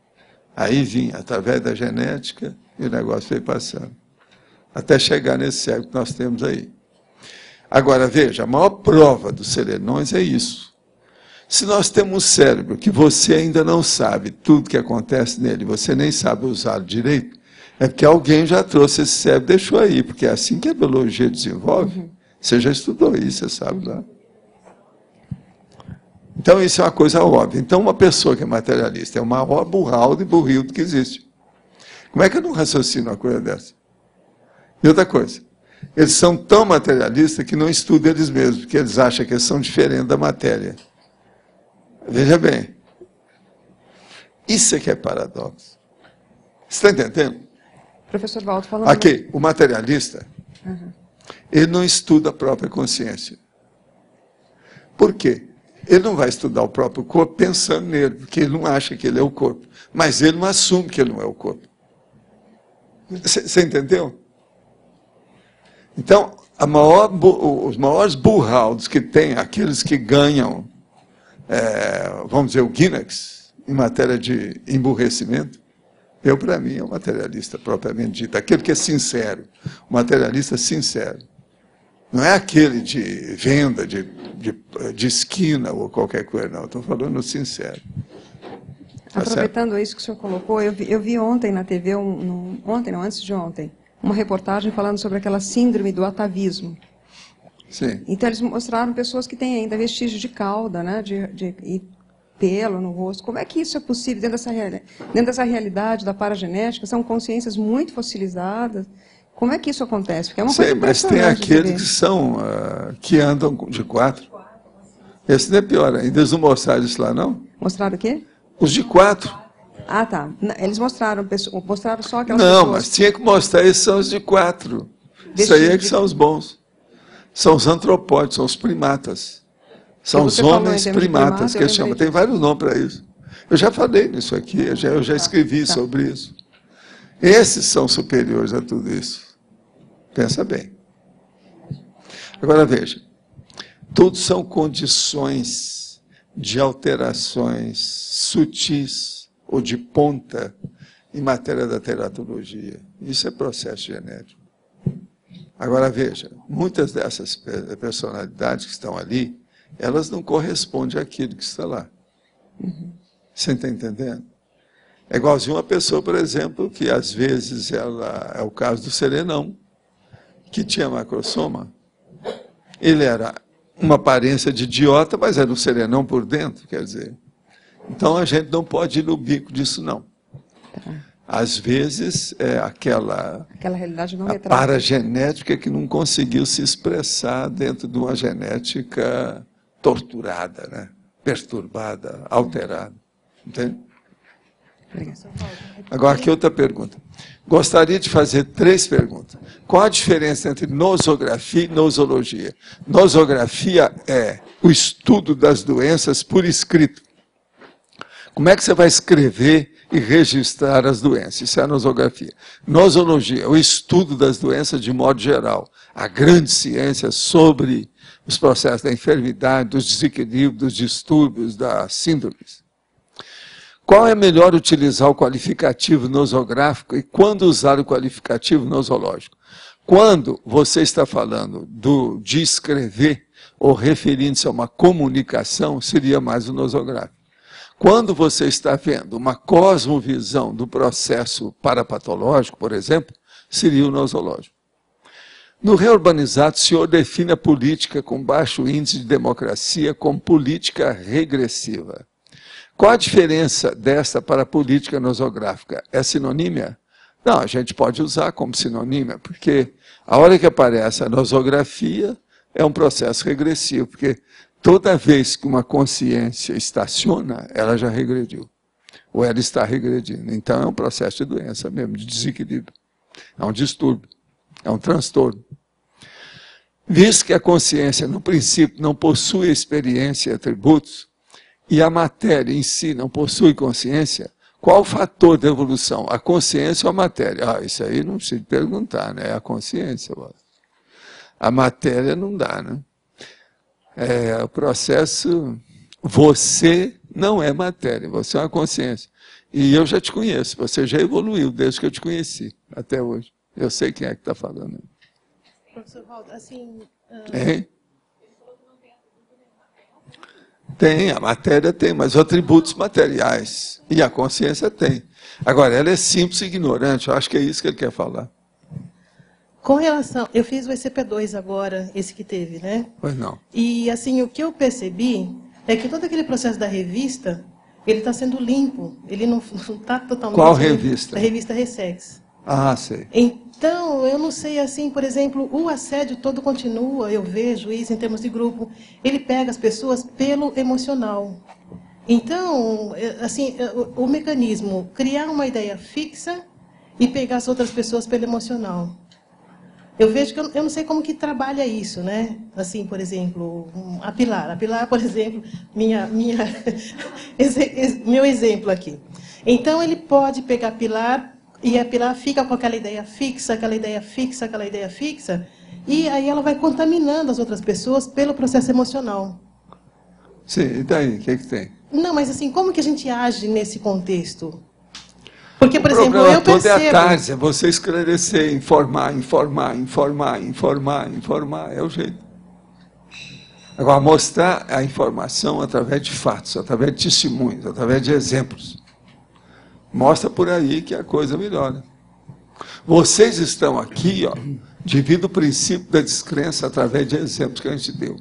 Aí vinha, através da genética, e o negócio foi passando. Até chegar nesse cérebro que nós temos aí. Agora, veja, a maior prova dos serenões é isso. Se nós temos um cérebro que você ainda não sabe tudo que acontece nele, você nem sabe usá-lo direito, é porque alguém já trouxe esse cérebro e deixou aí, porque é assim que a biologia desenvolve. Você já estudou isso, você sabe lá. Então, isso é uma coisa óbvia. Então, uma pessoa que é materialista é o maior burraldo e burrildo que existe. Como é que eu não raciocino uma coisa dessa? E outra coisa, eles são tão materialistas que não estudam eles mesmos, porque eles acham que eles são diferentes da matéria. Veja bem, isso é que é paradoxo. Você está entendendo?
Professor Waldo, falando...
Aqui, o materialista, ele não estuda a própria consciência. Por quê? Ele não vai estudar o próprio corpo pensando nele, porque ele não acha que ele é o corpo. Mas ele não assume que ele não é o corpo. Você entendeu? Então, os maiores burraldos que tem, aqueles que ganham, vamos dizer, o Guinness, em matéria de emburrecimento, para mim, é um materialista propriamente dito. Aquele que é sincero, um materialista sincero. Não é aquele de venda, de esquina ou qualquer coisa, não. Estou falando sincero. Tá
Aproveitando
certo?
isso que o senhor colocou, eu vi ontem na TV, antes de ontem, uma reportagem falando sobre aquela síndrome do atavismo.
Sim.
Então, eles mostraram pessoas que têm ainda vestígio de cauda, né, e pelo no rosto. Como é que isso é possível dentro dessa realidade da paragenética? São consciências muito fossilizadas. Como é que isso acontece? Porque é uma coisa
mas tem aqueles que andam de 4. Esse não é pior ainda. Eles não mostraram isso lá, não?
Mostraram o quê?
Os de 4.
Ah, tá. Eles mostraram só aquelas pessoas...
Não, mas tinha que mostrar, esses são os de 4. Isso aí é que são os bons. São os antropóides, são os primatas. São os homens primatas que chamam. Tem vários nomes para isso. Eu já falei nisso aqui, eu já escrevi sobre isso. Esses são superiores a tudo isso. Pensa bem. Agora veja, tudo são condições de alterações sutis ou de ponta em matéria da teratologia. Isso é processo genético. Agora veja, muitas dessas personalidades que estão ali, elas não correspondem àquilo que está lá. Você está entendendo? É igualzinho uma pessoa, por exemplo, que às vezes ela é o caso do serenão, que tinha macrosoma. Ele era uma aparência de idiota, mas era um serenão por dentro, quer dizer. Então a gente não pode ir no bico disso, não. Às vezes é aquela
realidade não
a
retrata.
paragenética que não conseguiu se expressar dentro de uma genética torturada, né? Perturbada, alterada. Entende? Agora, aqui outra pergunta. Gostaria de fazer 3 perguntas. Qual a diferença entre nosografia e nosologia? Nosografia é o estudo das doenças por escrito. Como é que você vai escrever e registrar as doenças? Isso é a nosografia. Nosologia é o estudo das doenças de modo geral. A grande ciência sobre os processos da enfermidade, dos desequilíbrios, dos distúrbios, das síndromes. Qual é melhor utilizar o qualificativo nosográfico e quando usar o qualificativo nosológico? Quando você está falando de escrever ou referindo-se a uma comunicação, seria mais o nosográfico. Quando você está vendo uma cosmovisão do processo parapatológico, por exemplo, seria o nosológico. No Reurbanizado, o senhor define a política com baixo índice de democracia como política regressiva. Qual a diferença desta para a política nosográfica? É sinonímia? Não, a gente pode usar como sinonímia, porque a hora que aparece a nosografia é um processo regressivo, porque toda vez que uma consciência estaciona, ela já regrediu, ou ela está regredindo. Então é um processo de doença mesmo, de desequilíbrio. É um distúrbio, é um transtorno. Visto que a consciência, no princípio, não possui experiência e atributos, e a matéria em si não possui consciência, qual o fator da evolução? A consciência ou a matéria? Isso aí não precisa perguntar, né? É a consciência. A matéria não dá, né? O processo, você não é matéria, você é uma consciência. E eu já te conheço, você já evoluiu desde que eu te conheci, até hoje. Eu sei quem é que está falando.
Professor Waldo, assim...
Hein? Tem, a matéria tem, mas os atributos materiais. E a consciência tem. Agora, ela é simples e ignorante, eu acho que é isso que ele quer falar.
Com relação... Eu fiz o ECP2 agora, esse que teve, né?
Pois não.
E, assim, o que eu percebi é que todo aquele processo da revista, ele está sendo limpo. Ele não está totalmente...
Qual revista?
A revista Ressex.
Sei.
Então, eu não sei, assim, por exemplo, o assédio todo continua, eu vejo isso em termos de grupo. Ele pega as pessoas pelo emocional. Então, assim, o mecanismo, criar uma ideia fixa e pegar as outras pessoas pelo emocional. Eu vejo que eu não sei como que trabalha isso, né? Assim, por exemplo, a Pilar. A Pilar, por exemplo, meu exemplo aqui. Então, ele pode pegar a Pilar e a Pilar fica com aquela ideia fixa, aquela ideia fixa, aquela ideia fixa, e aí ela vai contaminando as outras pessoas pelo processo emocional.
Sim, e daí? O que tem?
Não, mas assim, como que a gente age nesse contexto? Porque, por
o
exemplo, eu
todo
percebo...
é a tarde, é você esclarecer, informar, é o jeito. Agora, mostrar a informação através de fatos, através de testemunhos, através de exemplos. Mostra por aí que a coisa melhora. Vocês estão aqui, devido ao princípio da descrença através de exemplos que a gente deu.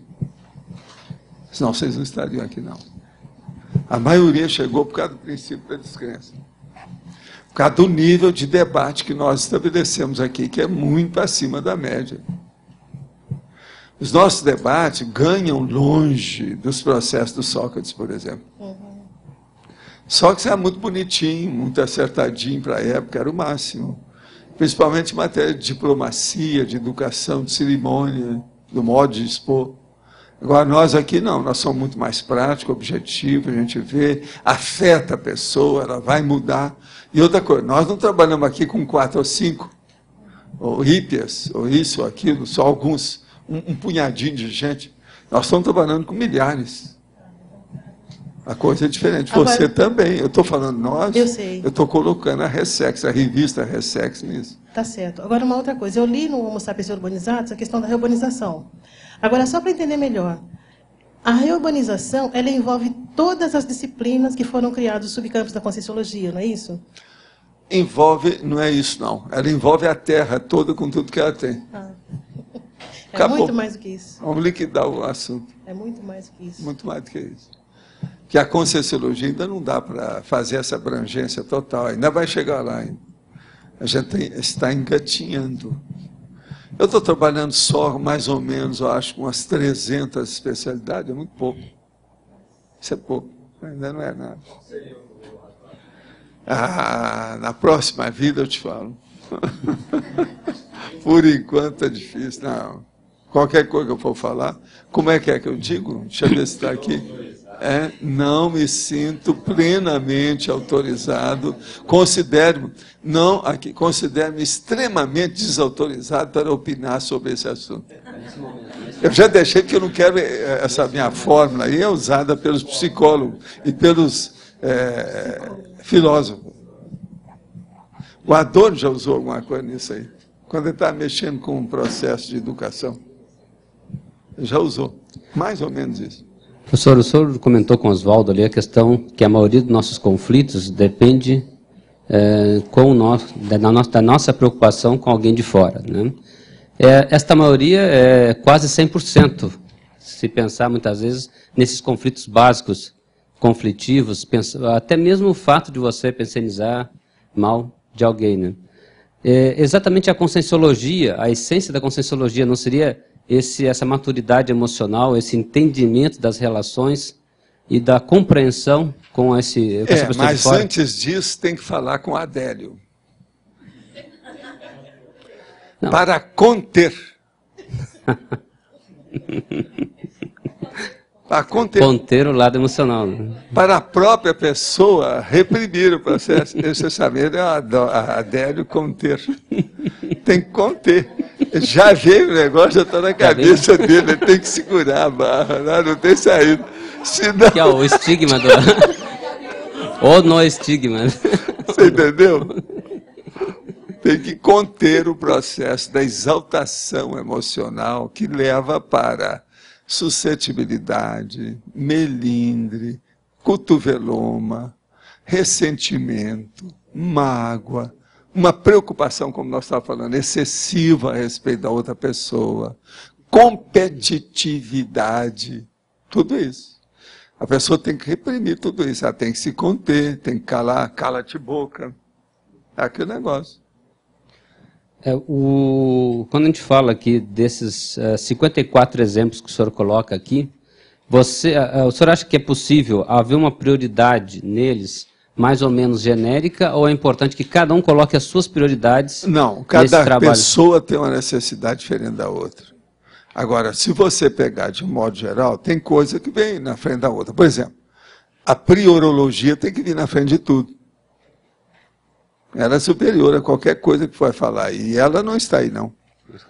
Senão vocês não estariam aqui, não. A maioria chegou por causa do princípio da descrença. Por causa do nível de debate que nós estabelecemos aqui, que é muito acima da média. Os nossos debates ganham longe dos processos do Sócrates, por exemplo. Sócrates era muito bonitinho, muito acertadinho para a época, era o máximo. Principalmente em matéria de diplomacia, de educação, de cerimônia, do modo de expor. Agora, nós aqui não, nós somos muito mais práticos, objetivos, a gente vê, afeta a pessoa, ela vai mudar. E outra coisa, nós não trabalhamos aqui com 4 ou 5, ou hípias, ou isso, ou aquilo, só alguns, um punhadinho de gente. Nós estamos trabalhando com milhares. A coisa é diferente.
Agora,
você também. Eu estou falando nós,
eu sei.
Eu estou colocando a Ressex, a revista Ressex nisso.
Tá certo. Agora, uma outra coisa. Eu li no Homo sapiens Urbanizados a questão da reurbanização. Agora, só para entender melhor, a reurbanização, ela envolve todas as disciplinas que foram criadas nos subcampos da Conscienciologia, não é isso?
Envolve, não é isso não. Ela envolve a Terra toda com tudo que ela tem.
É muito mais do que isso.
Vamos liquidar o assunto.
É muito mais do que isso.
Muito mais do que isso. que a Conscienciologia ainda não dá para fazer essa abrangência total, ainda vai chegar lá ainda. A gente está engatinhando. Eu estou trabalhando só, mais ou menos, eu acho, com umas 300 especialidades, é muito pouco. Isso é pouco, ainda não é nada. Na próxima vida eu te falo. Por enquanto é difícil. Não. Qualquer coisa que eu for falar, como é que eu digo? Deixa eu ver se está aqui. Não me sinto plenamente autorizado, considero-me extremamente desautorizado para opinar sobre esse assunto. Eu já deixei que eu não quero, essa minha fórmula aí é usada pelos psicólogos e pelos filósofos. O Adorno já usou alguma coisa nisso aí, quando ele está mexendo com um processo de educação. Ele já usou, mais ou menos isso.
Professor, o senhor comentou com o Oswaldo ali a questão que a maioria dos nossos conflitos depende da nossa preocupação com alguém de fora, né? Esta maioria é quase 100%, se pensar muitas vezes nesses conflitos básicos, conflitivos, até mesmo o fato de você pensionizar mal de alguém, né? Exatamente a conscienciologia, a essência da conscienciologia não seria essa maturidade emocional, esse entendimento das relações e da compreensão com essa pessoa
mas
de fora?
Antes disso tem que falar com Adélio.
Não.
Para conter. Para
conter o lado emocional. Né?
Para a própria pessoa reprimir o processo. Você sabe, a Adélio conter. Tem que conter. Já veio o negócio, já está na cabeça dele, ele tem que segurar a barra, não tem saída. Senão...
Que é o estigma do... Ou no estigma.
Você entendeu? Tem que conter o processo da exaltação emocional que leva para suscetibilidade, melindre, cotoveloma, ressentimento, mágoa, uma preocupação, como nós estávamos falando, excessiva a respeito da outra pessoa, competitividade, tudo isso. A pessoa tem que reprimir tudo isso, ela tem que se conter, tem que calar, cala-te boca. É aquele negócio.
Quando a gente fala aqui desses 54 exemplos que o senhor coloca aqui, o senhor acha que é possível haver uma prioridade neles mais ou menos genérica, ou é importante que cada um coloque as suas prioridades?
Não, cada pessoa tem uma necessidade diferente da outra. Agora, se você pegar de modo geral, tem coisa que vem na frente da outra. Por exemplo, a priorologia tem que vir na frente de tudo. Ela é superior a qualquer coisa que for falar. E ela não está aí, não.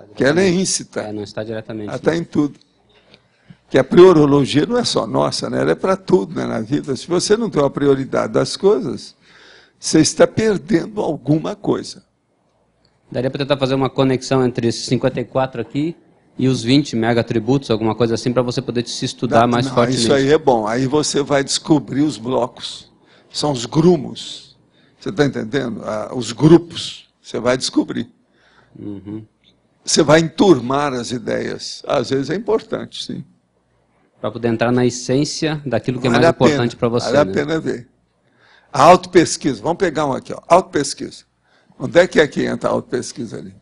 Porque ela é íncita.
Não está diretamente.
Ela está em tudo. Que a priorologia não é só nossa, né? Ela é para tudo, né, na vida. Se você não tem uma prioridade das coisas, você está perdendo alguma coisa.
Daria para tentar fazer uma conexão entre esses 54 aqui e os 20 mega atributos, alguma coisa assim, para você poder se estudar mais fortemente.
Isso aí é bom. Aí você vai descobrir os blocos. São os grumos. Você está entendendo? Os grupos. Você vai descobrir.
Uhum.
Você vai enturmar as ideias. Às vezes é importante, sim.
Para poder entrar na essência daquilo que é mais importante para você.
Vale a pena ver. A autopesquisa. Vamos pegar um aqui. Autopesquisa. Onde é que entra a autopesquisa ali?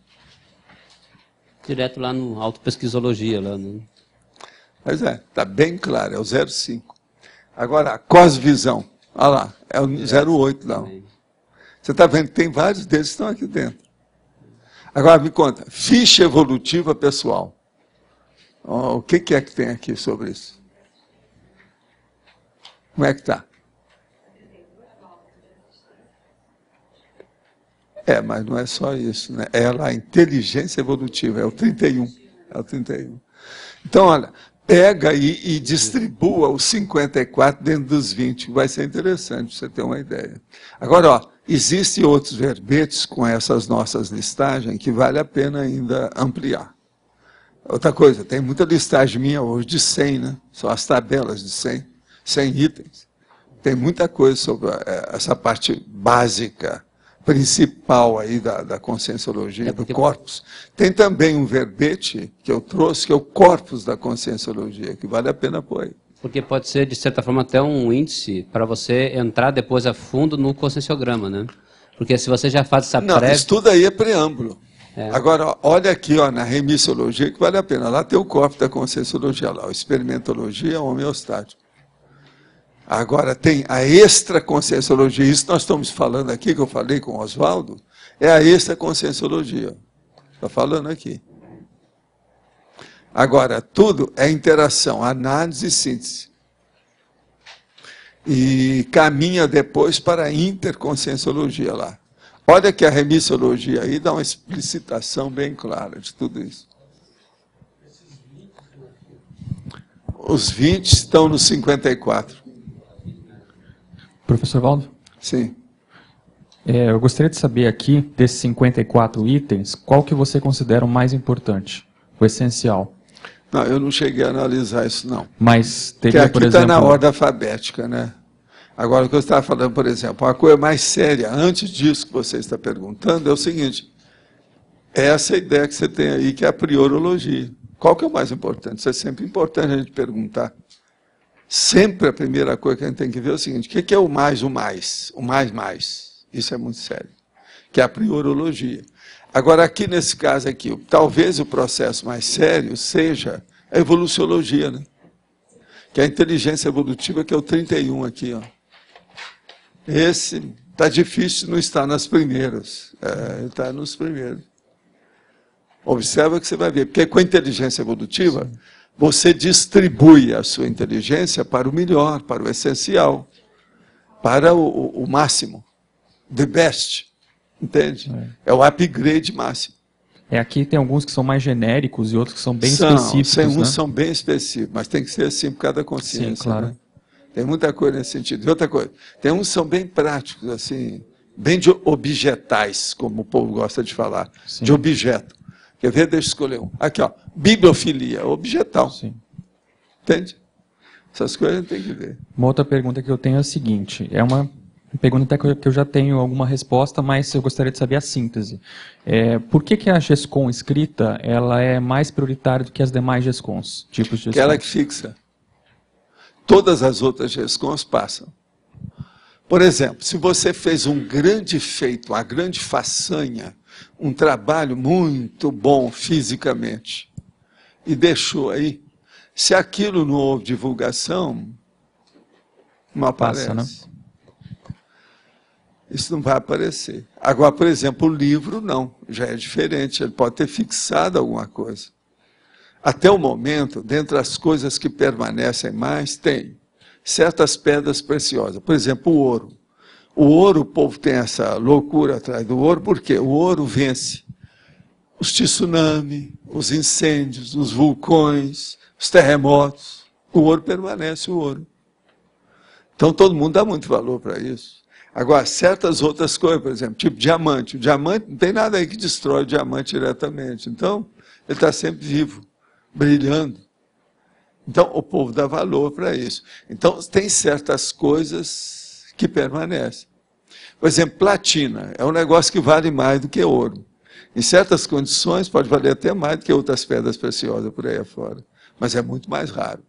Direto lá no autopesquisologia. Lá no...
Pois é, está bem claro. É o 05. Agora, a cosvisão. Olha lá. É o 08 lá. Você está vendo que tem vários deles que estão aqui dentro. Agora, me conta. Ficha evolutiva pessoal. O que é que tem aqui sobre isso? Como é que está? Mas não é só isso, né? É a inteligência evolutiva, é o 31. É o 31. Então, olha, pega aí e distribua os 54 dentro dos 20. Vai ser interessante para você ter uma ideia. Agora, existem outros verbetes com essas nossas listagens que vale a pena ainda ampliar. Outra coisa, tem muita listagem minha hoje de 100, né? São as tabelas de 100 itens. Tem muita coisa sobre essa parte básica, principal aí da conscienciologia, do corpus. Tem também um verbete que eu trouxe, que é o corpus da conscienciologia, que vale a pena pôr aí.
Porque pode ser, de certa forma, até um índice para você entrar depois a fundo no conscienciograma, né? Porque se você já faz essa
Não, isso tudo aí é preâmbulo. Agora, olha aqui, ó, na remissiologia, que vale a pena. Lá tem o corpo da conscienciologia, lá, a experimentologia homeostática. Agora, tem a extraconscienciologia. Isso nós estamos falando aqui, que eu falei com o Oswaldo, é a extraconscienciologia. Está falando aqui. Agora, tudo é interação, análise e síntese. E caminha depois para a interconscienciologia lá. Olha que a remissiologia aí dá uma explicitação bem clara de tudo isso. Os 20 estão no 54.
Professor Valdo?
Sim.
Eu gostaria de saber aqui, desses 54 itens, qual que você considera o mais importante, o essencial?
Não, eu não cheguei a analisar isso, não.
Mas
teria,
por
exemplo... Porque aqui está na ordem alfabética, né? Agora, o que eu estava falando, por exemplo, uma coisa mais séria, antes disso que você está perguntando, é o seguinte, é essa ideia que você tem aí, que é a priorologia. Qual que é o mais importante? Isso é sempre importante a gente perguntar. Sempre a primeira coisa que a gente tem que ver é o seguinte, o que é o mais? O mais. Isso é muito sério. Que é a priorologia. Agora, aqui nesse caso aqui, talvez o processo mais sério seja a evoluciologia, né? Que é a inteligência evolutiva, que é o 31 aqui, ó. Esse está difícil de não estar nas primeiras. Ele está nos primeiros. Observa que você vai ver. Porque com a inteligência evolutiva, você distribui a sua inteligência para o melhor, para o essencial, para o máximo. The best. Entende? É o upgrade máximo.
Aqui tem alguns que são mais genéricos e outros que são bem específicos.
Uns
né?
são bem específicos, mas tem que ser assim por cada consciência.
Sim, claro.
Né? Tem muita coisa nesse sentido. E outra coisa, tem uns que são bem práticos, assim, bem de objetais, como o povo gosta de falar, de objeto. Quer ver? Deixa eu escolher um. Aqui, ó, bibliofilia, objetal.
Sim.
Entende? Essas coisas a gente tem que ver.
Uma outra pergunta que eu tenho é a seguinte, é uma pergunta até que eu já tenho alguma resposta, mas eu gostaria de saber a síntese. Por que a GESCOM escrita ela é mais prioritária do que as demais GESCONs? Tipos de GESCONs?
Que ela que fixa. Todas as outras GESCONs passam. Por exemplo, se você fez um grande feito, uma grande façanha, um trabalho muito bom fisicamente, e deixou aí, se aquilo não houve divulgação, não aparece.
Passa, né?
Isso não vai aparecer. Agora, por exemplo, o livro não, já é diferente, ele pode ter fixado alguma coisa. Até o momento, dentre as coisas que permanecem mais, tem certas pedras preciosas. Por exemplo, o ouro. O ouro, o povo tem essa loucura atrás do ouro, porque o ouro vence os tsunamis, os incêndios, os vulcões, os terremotos. O ouro permanece, o ouro. Então, todo mundo dá muito valor para isso. Agora, certas outras coisas, por exemplo, tipo diamante. O diamante, não tem nada aí que destrói o diamante diretamente. Então, ele está sempre vivo, brilhando. Então, o povo dá valor para isso. Então, tem certas coisas que permanecem. Por exemplo, platina é um negócio que vale mais do que ouro. Em certas condições, pode valer até mais do que outras pedras preciosas por aí afora. Mas é muito mais raro.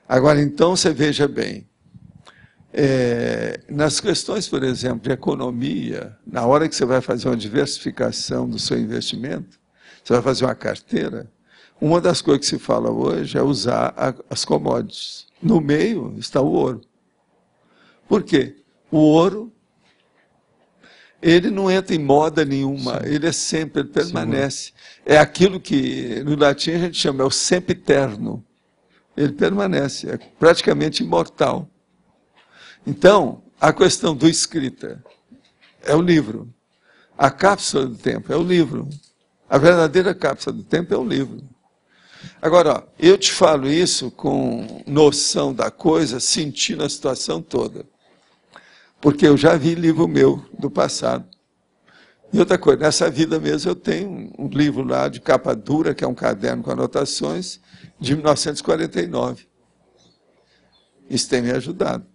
Agora, então, você veja bem. Nas questões, por exemplo, de economia, na hora que você vai fazer uma diversificação do seu investimento, você vai fazer uma carteira, uma das coisas que se fala hoje é usar as commodities. No meio está o ouro. Por quê? O ouro, ele não entra em moda nenhuma, ele é sempre, ele permanece. Sim. É aquilo que no latim a gente chama, é o sempiterno. Ele permanece, é praticamente imortal. Então, a questão do escrita é o livro. A cápsula do tempo é o livro. A verdadeira cápsula do tempo é o livro. Agora, ó, eu te falo isso com noção da coisa, sentindo a situação toda. Porque eu já vi livro meu do passado. E outra coisa, nessa vida mesmo eu tenho um livro lá de capa dura, que é um caderno com anotações, de 1949. Isso tem me ajudado.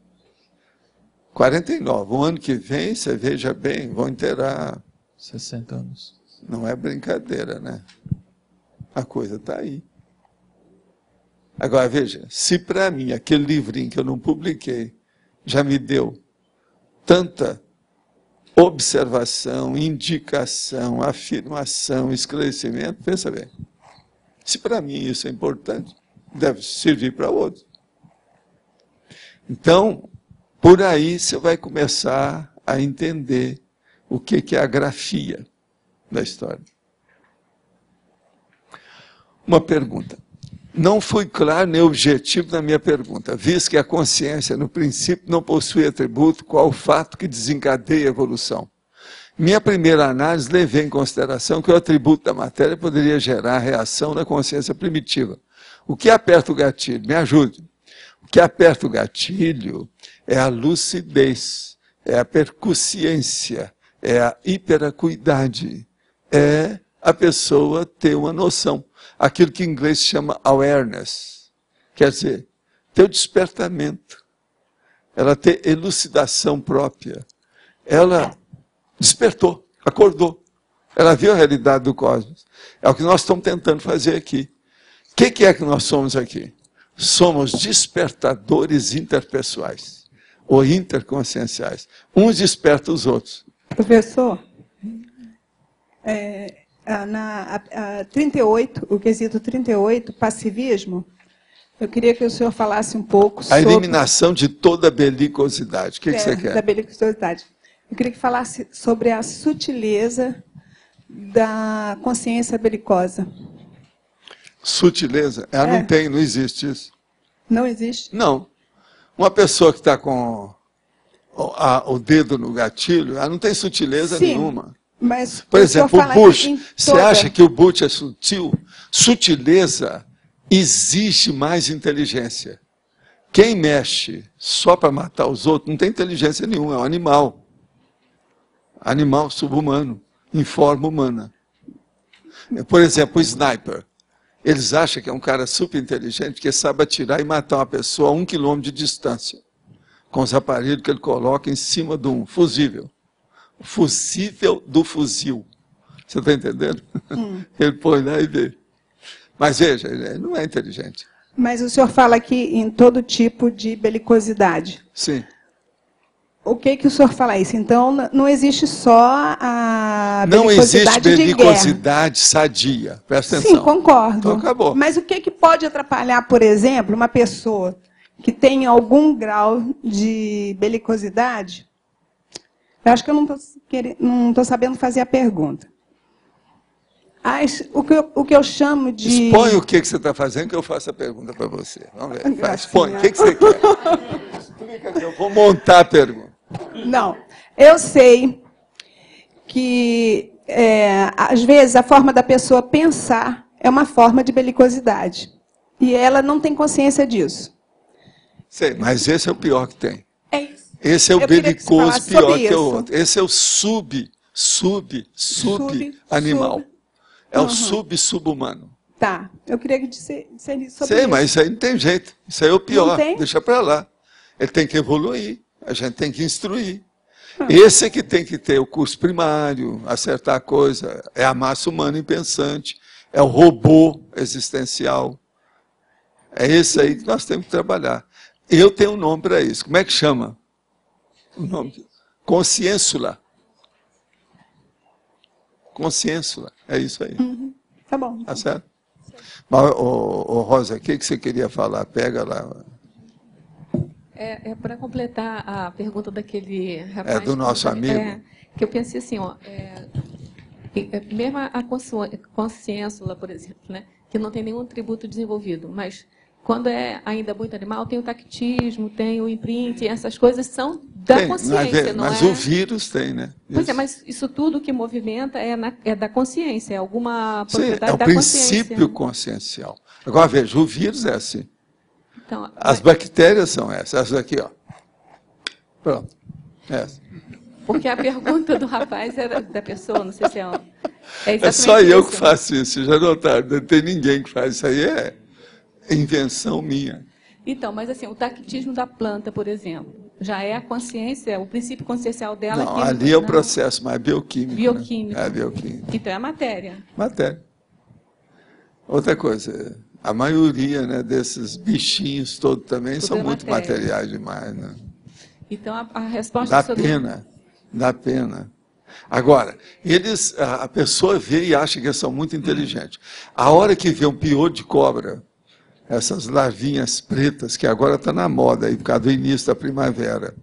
49. O ano que vem, você veja bem, vão inteirar
60 anos.
Não é brincadeira, né? A coisa está aí. Agora, veja, se para mim aquele livrinho que eu não publiquei já me deu tanta observação, indicação, afirmação, esclarecimento, pensa bem. Se para mim isso é importante, deve servir para outros. Então, por aí você vai começar a entender o que é a grafia da história. Uma pergunta. Não fui claro nem objetivo na minha pergunta, visto que a consciência, no princípio, não possui atributo, qual o fato que desencadeia a evolução. Minha primeira análise levei em consideração que o atributo da matéria poderia gerar a reação da consciência primitiva. O que aperta o gatilho? Me ajude. O que aperta o gatilho é a lucidez, é a percussiência, é a hiperacuidade, é a pessoa ter uma noção. Aquilo que em inglês chama awareness, quer dizer, ter o despertamento, ela ter elucidação própria. Ela despertou, acordou, ela viu a realidade do cosmos. É o que nós estamos tentando fazer aqui. O que é que nós somos aqui? Somos despertadores interpessoais, ou interconscienciais. Uns despertam os outros.
Professor, na 38, o quesito 38, passivismo, eu queria que o senhor falasse um pouco sobre...
A eliminação de toda belicosidade. O que você quer?
Da belicosidade. Eu queria que falasse sobre a sutileza da consciência belicosa.
Sutileza? Ela não tem, não existe isso.
Não existe?
Não. Uma pessoa que está com o dedo no gatilho, ela não tem sutileza nenhuma.
Mas,
por exemplo, o Bush, você acha que o Bush é sutil? Sutileza exige mais inteligência. Quem mexe só para matar os outros não tem inteligência nenhuma, é um animal. Animal subhumano, em forma humana. Por exemplo, o sniper. Eles acham que é um cara super inteligente que sabe atirar e matar uma pessoa a 1 quilômetro de distância, com os aparelhos que ele coloca em cima de um fusível. O fusível do fuzil. Você está entendendo? Ele põe lá e vê. Mas veja, ele não é inteligente.
Mas o senhor fala aqui em todo tipo de belicosidade.
Sim.
O que o senhor fala isso? Então, não existe só a
não
belicosidade de guerra.
Não existe belicosidade sadia. Presta atenção.
Sim, concordo.
Então acabou.
Mas o que pode atrapalhar, por exemplo, uma pessoa que tem algum grau de belicosidade? Eu acho que eu não estou sabendo fazer a pergunta. O que eu chamo de...
Expõe o que você está fazendo, que eu faço a pergunta para você. Vamos ver. Expõe. O que você quer? Explica que eu vou montar a pergunta.
Não. Eu sei que, às vezes, a forma da pessoa pensar é uma forma de belicosidade. E ela não tem consciência disso.
Sei, mas esse é o pior que tem.
É isso.
Esse é o belicoso pior que o outro. Esse é o sub-animal. É o sub-subhumano.
Tá. Eu queria que dissesse sobre isso.
Sei, mas isso aí não tem jeito. Isso aí é o pior. Deixa para lá. Ele tem que evoluir. A gente tem que instruir. Esse é que tem que ter o curso primário, acertar a coisa. É a massa humana impensante. É o robô existencial. É esse aí que nós temos que trabalhar. Eu tenho um nome para isso. Como é que chama? O nome? Consciênsula. Consciênsula. É isso aí.
Tá bom.
Tá certo? Mas, Rosa, o que você queria falar? Pega lá.
Para completar a pergunta daquele rapaz...
do nosso amigo.
Que eu pensei assim, mesmo a consciênsula, por exemplo, né, que não tem nenhum atributo desenvolvido, mas quando é ainda muito animal, tem o tactismo, tem o imprint, essas coisas são da consciência, não é?
Mas o vírus tem, né?
Pois é, mas isso tudo que movimenta é da consciência, é alguma propriedade
da consciência. É o princípio consciencial. Agora, veja, o vírus é assim.
Então,
as bactérias são essas aqui, ó. Pronto. Essa.
Porque a pergunta do rapaz era da pessoa, não sei se
é só eu que faço isso, já notaram, não tem ninguém que faz isso aí, é invenção minha.
Então, mas assim, o tactismo da planta, por exemplo, já é a consciência, o princípio consciencial dela...
Não, ali é o processo mais bioquímico.
Bioquímico.
Né? É bioquímico.
Então é a matéria.
Matéria. Outra coisa, A maioria, né, desses bichinhos todos também
Tudo
são
é
muito
matéria.
materiais demais. Né?
Então, a resposta
Dá
sobre...
pena, dá pena. Agora, a pessoa vê e acha que eles são muito inteligentes. A hora que vê um piolho de cobra, essas larvinhas pretas, que agora está na moda, aí, por causa do início da primavera.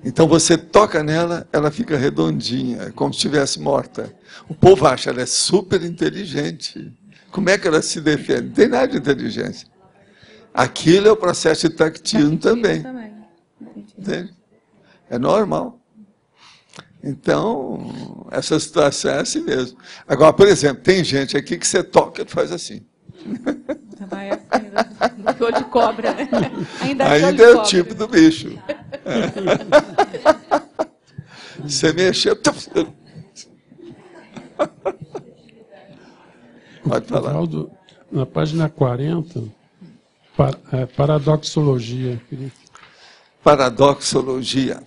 Então, você toca nela, ela fica redondinha, como se estivesse morta. O povo acha que ela é super inteligente. Como é que ela se defende? Não tem nada de inteligência. Aquilo é o processo de tactismo também. Entende? É normal. Então, essa situação é assim mesmo. Agora, por exemplo, tem gente aqui que você toca e faz assim.
Vai assim, do piolho de cobra, né? Ainda
é o tipo do bicho. Você mexeu... Pode falar.
Valdo, na página 40, paradoxologia.
Paradoxologia.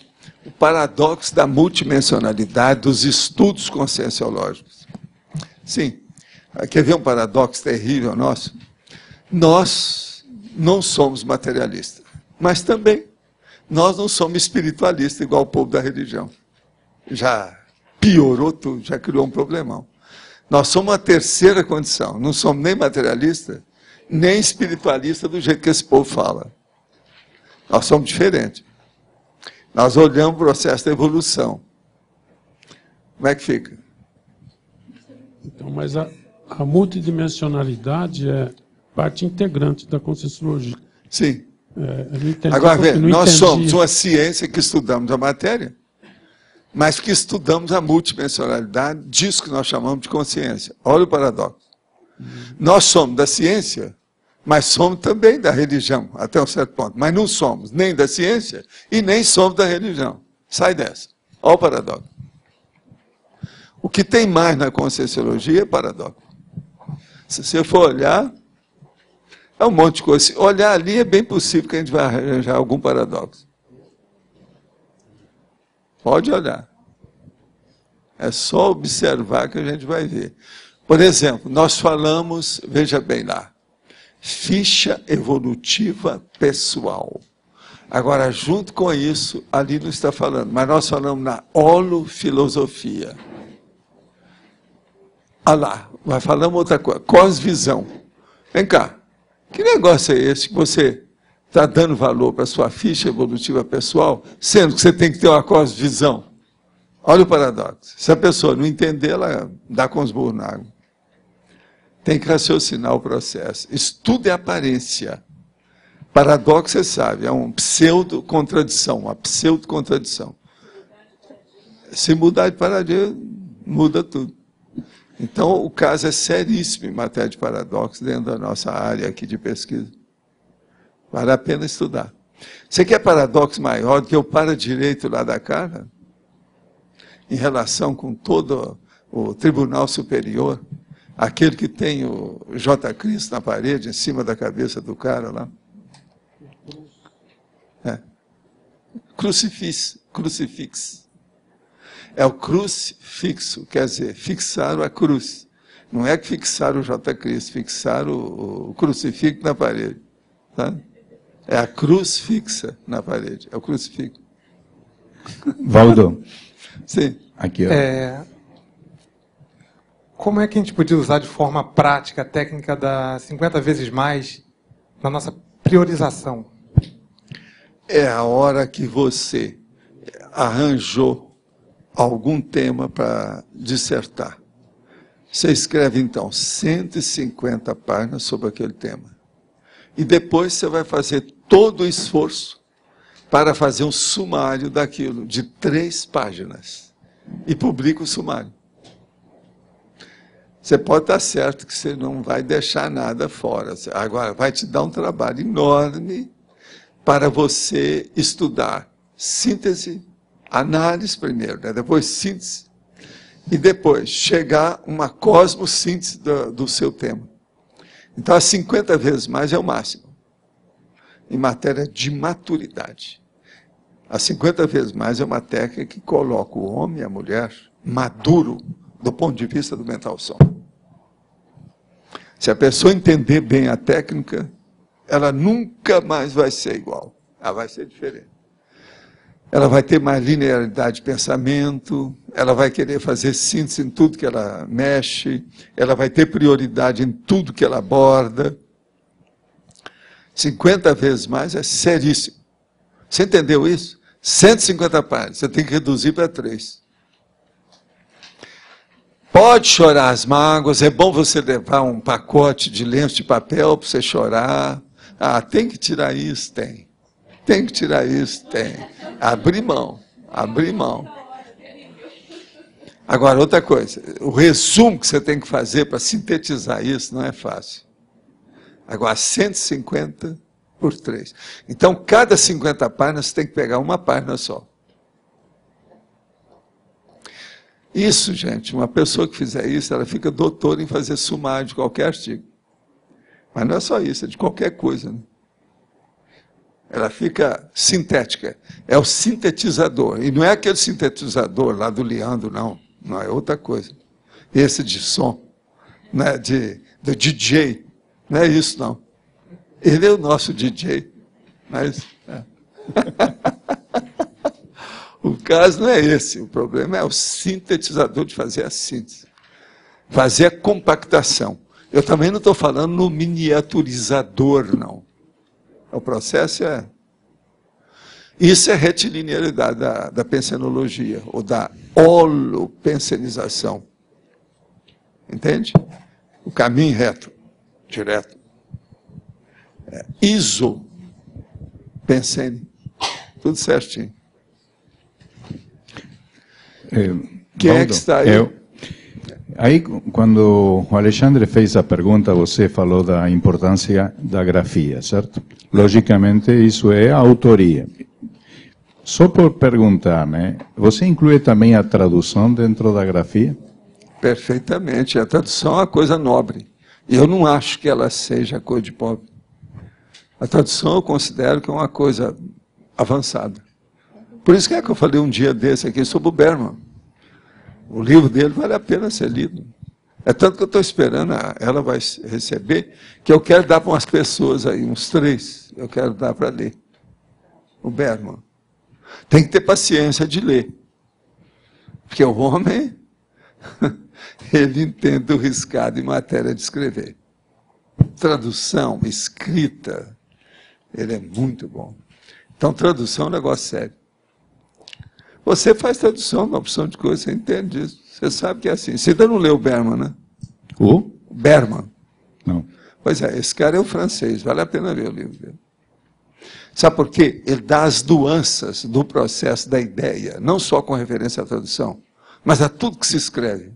O paradoxo da multidimensionalidade dos estudos conscienciológicos. Sim. Quer ver um paradoxo terrível nosso? Nós não somos materialistas, mas também nós não somos espiritualistas igual o povo da religião. Já piorou tudo, já criou um problemão. Nós somos a terceira condição, não somos nem materialista, nem espiritualista do jeito que esse povo fala. Nós somos diferentes. Nós olhamos o processo da evolução. Como é que fica?
Então, mas a multidimensionalidade é parte integrante da Conscienciologia.
Sim. Agora, vê, nós somos uma ciência que estudamos a matéria, mas que estudamos a multidimensionalidade disso que nós chamamos de consciência. Olha o paradoxo. Nós somos da ciência, mas somos também da religião, até um certo ponto. Mas não somos nem da ciência e nem somos da religião. Sai dessa. Olha o paradoxo. O que tem mais na Conscienciologia é paradoxo. Se você for olhar, é um monte de coisa. Se olhar ali, é bem possível que a gente vai arranjar algum paradoxo. Pode olhar. É só observar que a gente vai ver. Por exemplo, nós falamos, veja bem lá, ficha evolutiva pessoal. Agora, junto com isso, ali não está falando, mas nós falamos na holofilosofia. Ah lá, nós falamos outra coisa, cosvisão. Vem cá, que negócio é esse que você está dando valor para a sua ficha evolutiva pessoal, sendo que você tem que ter uma cosvisão? Olha o paradoxo. Se a pessoa não entender, ela dá com os burros na água. Tem que raciocinar o processo. Isso tudo é aparência. Paradoxo, você sabe, é uma pseudo-contradição, uma pseudo-contradição. Se mudar de paradigma, muda tudo. Então, o caso é seríssimo em matéria de paradoxo dentro da nossa área aqui de pesquisa. Vale a pena estudar. Você quer paradoxo maior do que o para-direito lá da cara? Em relação com todo o Tribunal Superior, aquele que tem o J. Cristo na parede, em cima da cabeça do cara lá. É. Crucifixo. É o crucifixo, quer dizer, fixaram a cruz. Não é que fixaram o J. Cristo, fixaram o crucifixo na parede. Tá? É a cruz fixa na parede, é o crucifixo.
Valdo.
Sim.
Aqui, ó.
Como é que a gente podia usar de forma prática a técnica da 50 vezes mais na nossa priorização?
É a hora que você arranjou algum tema para dissertar. Você escreve, então, 150 páginas sobre aquele tema. E depois você vai fazer todo o esforço para fazer um sumário daquilo, de 3 páginas. E publica o sumário. Você pode estar certo que você não vai deixar nada fora. Agora, vai te dar um trabalho enorme para você estudar síntese, análise primeiro, né? Depois síntese, e depois chegar a uma cosmossíntese do seu tema. Então, as 50 vezes mais é o máximo, em matéria de maturidade. As 50 vezes mais é uma técnica que coloca o homem e a mulher maduro do ponto de vista do mental som. Se a pessoa entender bem a técnica, ela nunca mais vai ser igual. Ela vai ser diferente. Ela vai ter mais linearidade de pensamento, ela vai querer fazer síntese em tudo que ela mexe, ela vai ter prioridade em tudo que ela aborda. 50 vezes mais é seríssimo. Você entendeu isso? 150 páginas, você tem que reduzir para 3. Pode chorar as mágoas, é bom você levar um pacote de lenço de papel para você chorar. Ah, tem que tirar isso? Tem. Tem que tirar isso? Tem. Abrir mão, abrir mão. Agora, outra coisa, o resumo que você tem que fazer para sintetizar isso não é fácil. Agora, 150 por 3. Então, cada 50 páginas, você tem que pegar uma página só. Isso, gente, uma pessoa que fizer isso, ela fica doutora em fazer sumário de qualquer artigo. Mas não é só isso, é de qualquer coisa. Né? Ela fica sintética. É o sintetizador. E não é aquele sintetizador lá do Leandro, não. Não, é outra coisa. Esse de som, né, do DJ. Não é isso, não. Ele é o nosso DJ. Mas, o caso não é esse. O problema é o sintetizador de fazer a síntese. Fazer a compactação. Eu também não estou falando no miniaturizador, não. O processo é... Isso é retilinearidade da pensenologia, ou da holopensenização. Entende? O caminho reto, direto. Isopensene. Tudo certinho. Quem é que está aí?
Aí, quando o Alexandre fez a pergunta, você falou da importância da grafia, certo? Logicamente, isso é a autoria. Só por perguntar, né? Você inclui também a tradução dentro da grafia?
Perfeitamente. A tradução é uma coisa nobre. E eu não acho que ela seja coisa de pobre. A tradução eu considero que é uma coisa avançada. Por isso que eu falei um dia desse aqui sobre o Berman. O livro dele vale a pena ser lido. É tanto que eu estou esperando, ela vai receber, que eu quero dar para umas pessoas aí, uns 3, eu quero dar para ler. O Berman. Tem que ter paciência de ler. Porque o homem, ele entende o riscado em matéria de escrever. Tradução, escrita, ele é muito bom. Então, tradução é um negócio sério. Você faz tradução, uma opção de coisa, você entende isso. Você sabe que é assim. Você ainda não leu o Berman, né?
O?
Berman.
Não.
Pois é, esse cara é o francês, vale a pena ler o livro dele. Sabe por quê? Ele dá as nuances do processo da ideia, não só com referência à tradução, mas a tudo que se escreve.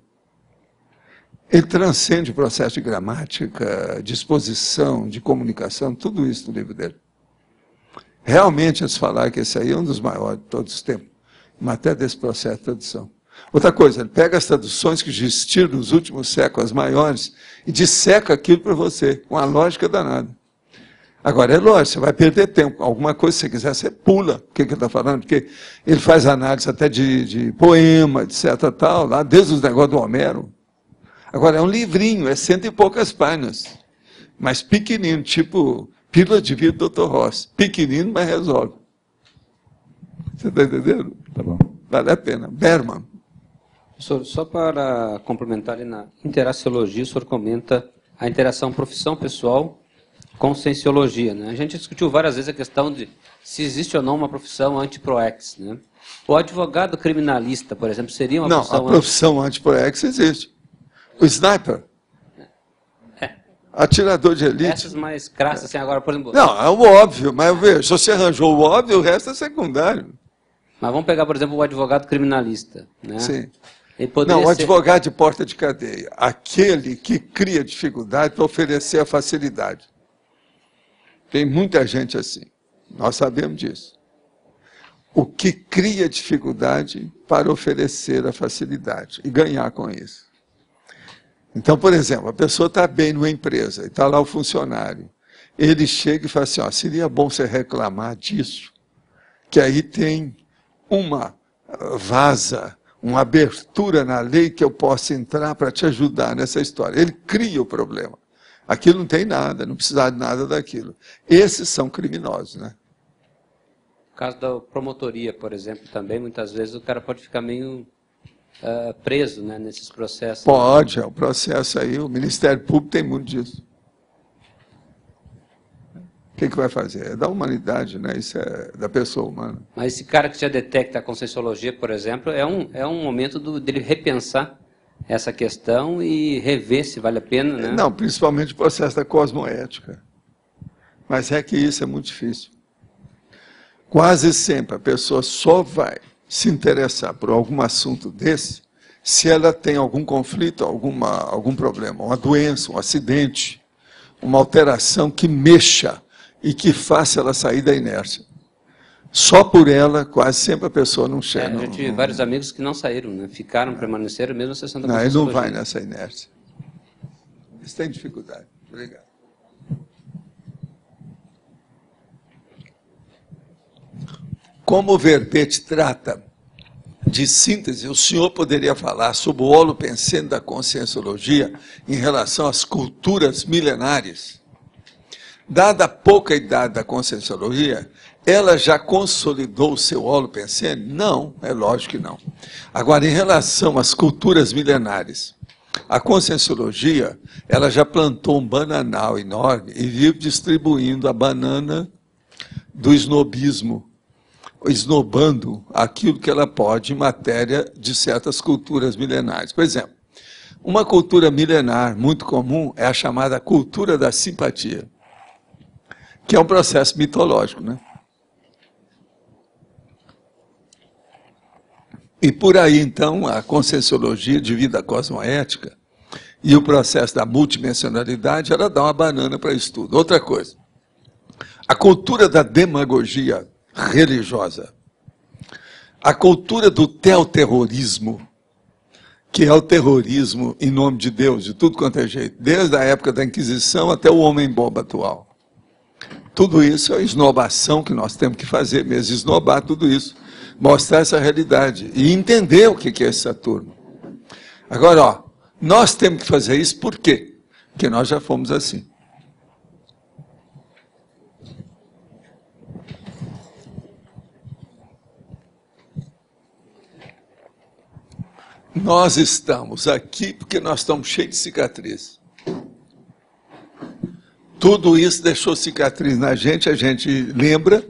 Ele transcende o processo de gramática, de exposição, de comunicação, tudo isso no livro dele. Realmente, eles falaram que esse aí é um dos maiores de todos os tempos, em matéria desse processo de tradução. Outra coisa, ele pega as traduções que existiram nos últimos séculos, as maiores, e disseca aquilo para você, com a lógica danada. Agora, é lógico, você vai perder tempo. Alguma coisa, se você quiser, você pula o que ele está falando, porque ele faz análise até de poema, etc. Tal, lá, desde os negócios do Homero. Agora, é um livrinho, é 100 e poucas páginas, mas pequenino, tipo Pílula de Vida do Dr. Ross. Pequenino, mas resolve. Você está entendendo?
Tá bom.
Vale a pena. Berman.
Professor, só para complementar ali na interaciologia, o senhor comenta a interação profissão-pessoal com cienciologia. Né? A gente discutiu várias vezes a questão de se existe ou não uma profissão anti-proex. Né? O advogado criminalista, por exemplo, seria uma profissão...
Não, a profissão anti-proex existe. O sniper. Atirador de elite.
Essas mais crassas, assim, agora, por exemplo...
Não, é o óbvio, mas veja, se você arranjou o óbvio, o resto é secundário.
Mas vamos pegar, por exemplo, o advogado criminalista. Né?
Sim.
Não,
o advogado de porta de cadeia. Aquele que cria dificuldade para oferecer a facilidade. Tem muita gente assim. Nós sabemos disso. O que cria dificuldade para oferecer a facilidade e ganhar com isso. Então, por exemplo, a pessoa está bem numa empresa, e está lá o funcionário. Ele chega e fala assim, ó, seria bom você reclamar disso, que aí tem uma uma abertura na lei que eu possa entrar para te ajudar nessa história. Ele cria o problema. Aquilo não tem nada, não precisa de nada daquilo. Esses são criminosos, né?
No caso da promotoria, por exemplo, também, muitas vezes o cara pode ficar meio preso, né, nesses processos.
Pode, é o processo aí, o Ministério Público tem muito disso. O que vai fazer? É da humanidade, né? Isso é da pessoa humana.
Mas esse cara que já detecta a conscienciologia, por exemplo, é um momento dele repensar essa questão e rever se vale a pena, né?
Não, principalmente o processo da cosmoética. Mas é que isso é muito difícil. Quase sempre a pessoa só vai se interessar por algum assunto desse se ela tem algum conflito, algum problema, uma doença, um acidente, uma alteração que mexa e que faça ela sair da inércia. Só por ela, quase sempre a pessoa não chega.
Eu tive vários amigos que não saíram, né? Ficaram, permaneceram, mesmo a sessão da
Não, ele
conscienciologia.
não vai nessa inércia. Eles têm dificuldade. Obrigado. Como o verbete trata de síntese, o senhor poderia falar sobre o holopensene da conscienciologia em relação às culturas milenares? Dada a pouca idade da conscienciologia, ela já consolidou o seu holopensene? Não, é lógico que não. Agora, em relação às culturas milenares, a conscienciologia, ela já plantou um bananal enorme e vive distribuindo a banana do snobismo, esnobando aquilo que ela pode em matéria de certas culturas milenares. Por exemplo, uma cultura milenar muito comum é a chamada cultura da simpatia, que é um processo mitológico, né? E por aí, então, a conscienciologia, devido à cosmoética, e o processo da multidimensionalidade, ela dá uma banana para isso tudo. Outra coisa, a cultura da demagogia religiosa, a cultura do teoterrorismo, que é o terrorismo em nome de Deus, de tudo quanto é jeito, desde a época da Inquisição até o homem-bomba atual. Tudo isso é a esnobação que nós temos que fazer mesmo, esnobar tudo isso, mostrar essa realidade e entender o que é essa turma. Agora, ó, nós temos que fazer isso por quê? Porque nós já fomos assim. Nós estamos aqui porque nós estamos cheios de cicatrizes. Tudo isso deixou cicatriz na gente, a gente lembra.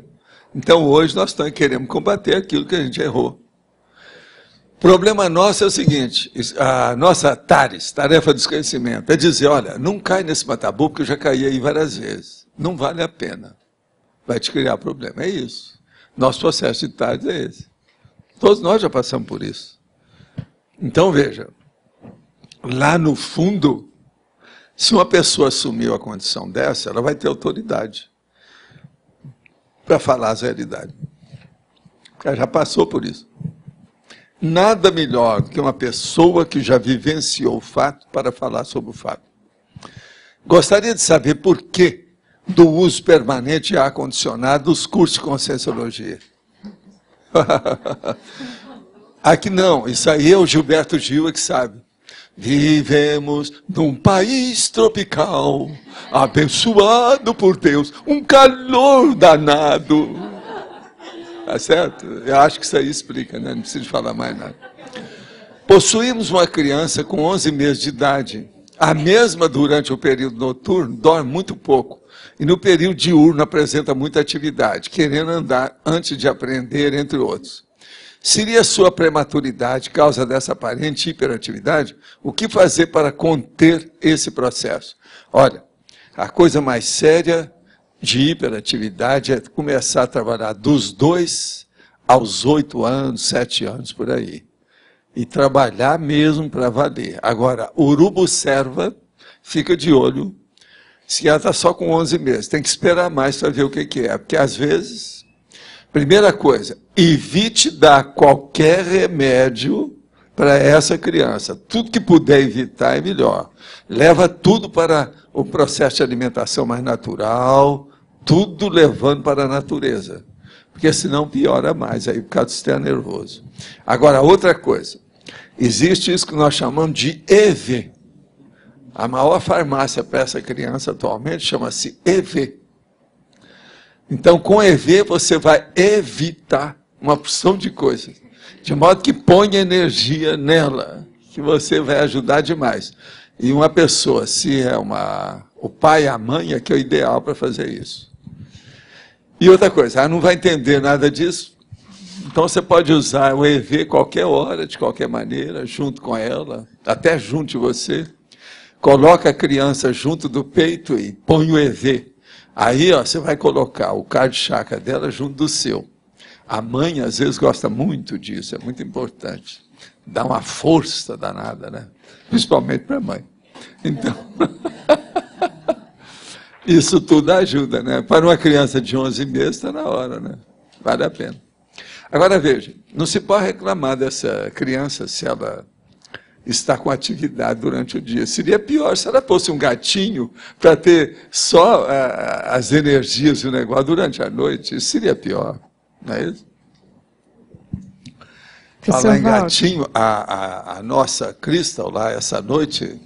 Então hoje nós estamos querendo combater aquilo que a gente errou. O problema nosso é o seguinte, a nossa tarefa de esclarecimento, é dizer, olha, não cai nesse matabu, porque eu já caí aí várias vezes. Não vale a pena. Vai te criar problema. É isso. Nosso processo de TARES é esse. Todos nós já passamos por isso. Então, veja, lá no fundo, se uma pessoa assumiu a condição dessa, ela vai ter autoridade para falar as realidades. Ela já passou por isso. Nada melhor do que uma pessoa que já vivenciou o fato para falar sobre o fato. Gostaria de saber por que do uso permanente e ar-condicionado dos cursos de conscienciologia. Aqui não, isso aí é o Gilberto Gil que sabe. Vivemos num país tropical, abençoado por Deus, um calor danado. Tá certo? Eu acho que isso aí explica, né? Não preciso falar mais nada. Possuímos uma criança com 11 meses de idade. A mesma, durante o período noturno, dorme muito pouco. E no período diurno apresenta muita atividade, querendo andar antes de aprender, entre outros. Seria sua prematuridade causa dessa aparente hiperatividade? O que fazer para conter esse processo? Olha, a coisa mais séria de hiperatividade é começar a trabalhar dos 2 aos 8 anos, 7 anos, por aí. E trabalhar mesmo para valer. Agora, urubu serva, fica de olho, se ela está só com 11 meses. Tem que esperar mais para ver o que é. Porque, às vezes, primeira coisa, evite dar qualquer remédio para essa criança. Tudo que puder evitar é melhor. Leva tudo para o processo de alimentação mais natural, tudo levando para a natureza. Porque senão piora mais, aí por causa do sistema nervoso. Agora, outra coisa. Existe isso que nós chamamos de EV. A maior farmácia para essa criança atualmente chama-se EV. Então, com EV, você vai evitar uma porção de coisas. De modo que ponha energia nela, que você vai ajudar demais. E uma pessoa, se é o pai e a mãe, é que é o ideal para fazer isso. E outra coisa, ela não vai entender nada disso. Então, você pode usar o EV qualquer hora, de qualquer maneira, junto com ela, até junto de você. Coloca a criança junto do peito e põe o EV. Aí, ó, você vai colocar o cardio chakra dela junto do seu. A mãe, às vezes, gosta muito disso, é muito importante. Dá uma força danada, né? Principalmente para a mãe. Então, isso tudo ajuda, né? Para uma criança de 11 meses, está na hora, né? Vale a pena. Agora, veja, não se pode reclamar dessa criança se ela está com atividade durante o dia. Seria pior se ela fosse um gatinho para ter só as energias e o negócio durante a noite. Isso seria pior, não é isso? Falar em gatinho, a nossa Crystal lá, essa noite,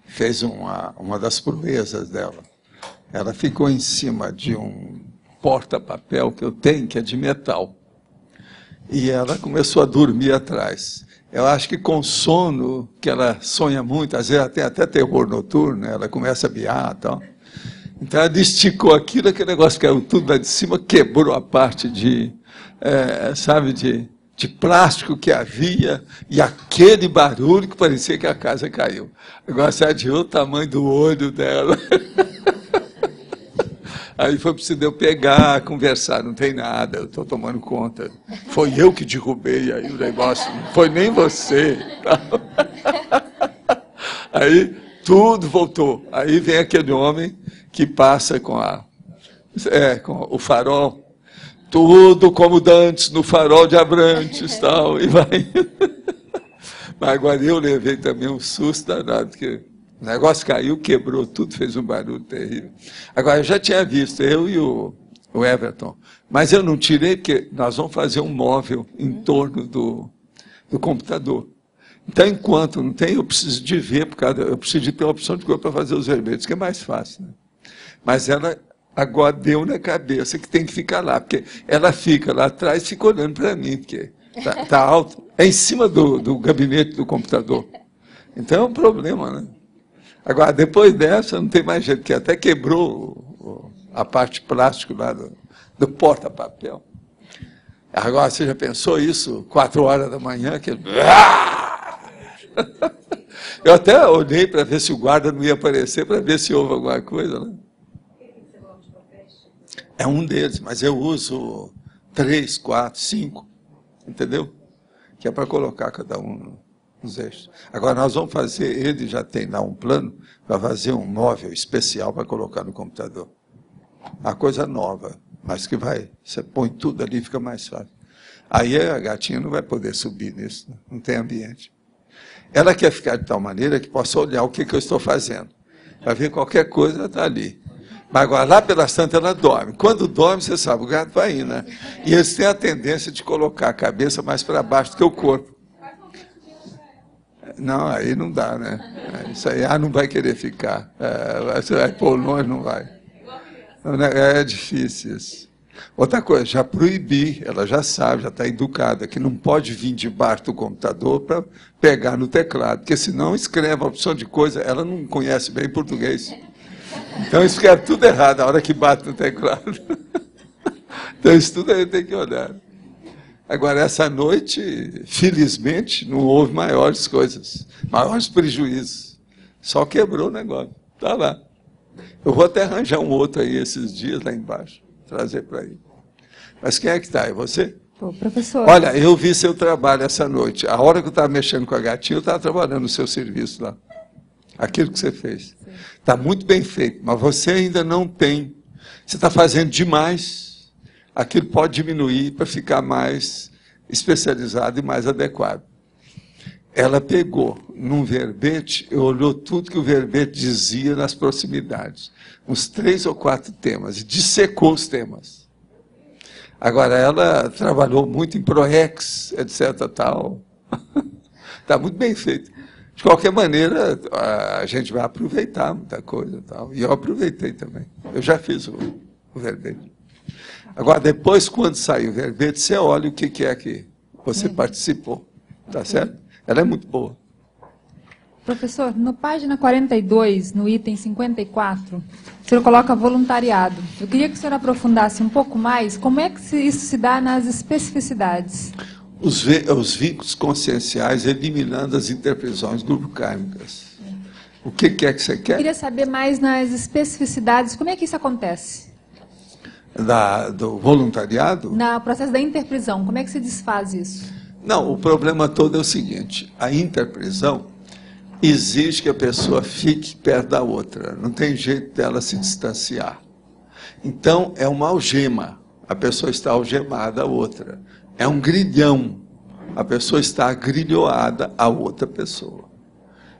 fez uma das proezas dela. Ela ficou em cima de um porta-papel que eu tenho, que é de metal. E ela começou a dormir atrás. Eu acho que com sono, que ela sonha muito, às vezes ela tem até terror noturno, né? Ela começa a biar e tal. Então ela esticou aquilo, aquele negócio caiu tudo lá de cima, quebrou a parte de plástico que havia, e aquele barulho que parecia que a casa caiu. Agora você adiou o tamanho do olho dela. Aí foi preciso eu pegar, conversar, não tem nada, eu estou tomando conta. Foi eu que derrubei aí o negócio, não foi nem você. Aí tudo voltou. Aí vem aquele homem que passa com o farol, tudo como dantes no farol de Abrantes, tal, e vai. Mas agora eu levei também um susto danado, porque o negócio caiu, quebrou tudo, fez um barulho terrível. Agora, eu já tinha visto, eu e o Everton, mas eu não tirei, porque nós vamos fazer um móvel em torno do computador. Então, enquanto não tem, eu preciso de ver, eu preciso de ter uma opção de cor para fazer os vermelhos, que é mais fácil, né? Mas ela agora deu na cabeça que tem que ficar lá, porque ela fica lá atrás e fica olhando para mim, porque está alto, é em cima do gabinete do computador. Então é um problema, né? Agora, depois dessa, não tem mais jeito, que até quebrou a parte plástica lá do porta-papel. Agora, você já pensou isso? 4 horas da manhã, aquele... Eu até olhei para ver se o guarda não ia aparecer, para ver se houve alguma coisa, né? É um deles, mas eu uso 3, 4, 5, entendeu? Que é para colocar cada um nos eixos. Agora, nós vamos fazer, ele já tem lá um plano, para fazer um móvel especial para colocar no computador. Uma coisa nova, mas que você põe tudo ali, fica mais fácil. Aí a gatinha não vai poder subir nisso, não tem ambiente. Ela quer ficar de tal maneira que possa olhar o que eu estou fazendo. Vai ver qualquer coisa, ela está ali. Mas agora, lá pela Santa, ela dorme. Quando dorme, você sabe, o gato vai ir, né? E eles têm a tendência de colocar a cabeça mais para baixo do que o corpo. Não, aí não dá, né? Isso aí, não vai querer ficar. Você vai pôr longe, não vai. É difícil isso. Outra coisa, já proibi, ela já sabe, já está educada, que não pode vir debaixo do computador para pegar no teclado, porque senão escreve uma opção de coisa, ela não conhece bem português. Então escreve tudo errado a hora que bate no teclado. Então isso tudo aí tem que olhar. Agora, essa noite, felizmente, não houve maiores coisas, maiores prejuízos. Só quebrou o negócio. Está lá. Eu vou até arranjar um outro aí esses dias lá embaixo, trazer para aí. Mas quem é que está? É você?
Professor.
Olha, eu vi seu trabalho essa noite. A hora que eu estava mexendo com a gatinha, eu estava trabalhando no seu serviço lá. Aquilo que você fez. Está muito bem feito, mas você ainda não tem. Você está fazendo demais. Aquilo pode diminuir para ficar mais especializado e mais adequado. Ela pegou num verbete e olhou tudo que o verbete dizia nas proximidades. Uns 3 ou 4 temas, e dissecou os temas. Agora, ela trabalhou muito em ProEx, etc. Tal. Está muito bem feito. De qualquer maneira, a gente vai aproveitar muita coisa. Tal. E eu aproveitei também. Eu já fiz o verbete. Agora, depois, quando sair o verbete, você olha o que é que você participou. Tá certo? Ela é muito boa.
Professor, na página 42, no item 54, o senhor coloca voluntariado. Eu queria que o senhor aprofundasse um pouco mais como é que isso se dá nas especificidades.
Os vínculos conscienciais eliminando as interpretações grupocármicas. O que é que você quer?
Eu queria saber mais nas especificidades, como é que isso acontece?
Do voluntariado?
No processo da interprisão, como é que se desfaz isso?
Não, o problema todo é o seguinte, a interprisão exige que a pessoa fique perto da outra, não tem jeito dela se distanciar. Então, é uma algema, a pessoa está algemada à outra. É um grilhão, a pessoa está agrilhoada à outra pessoa.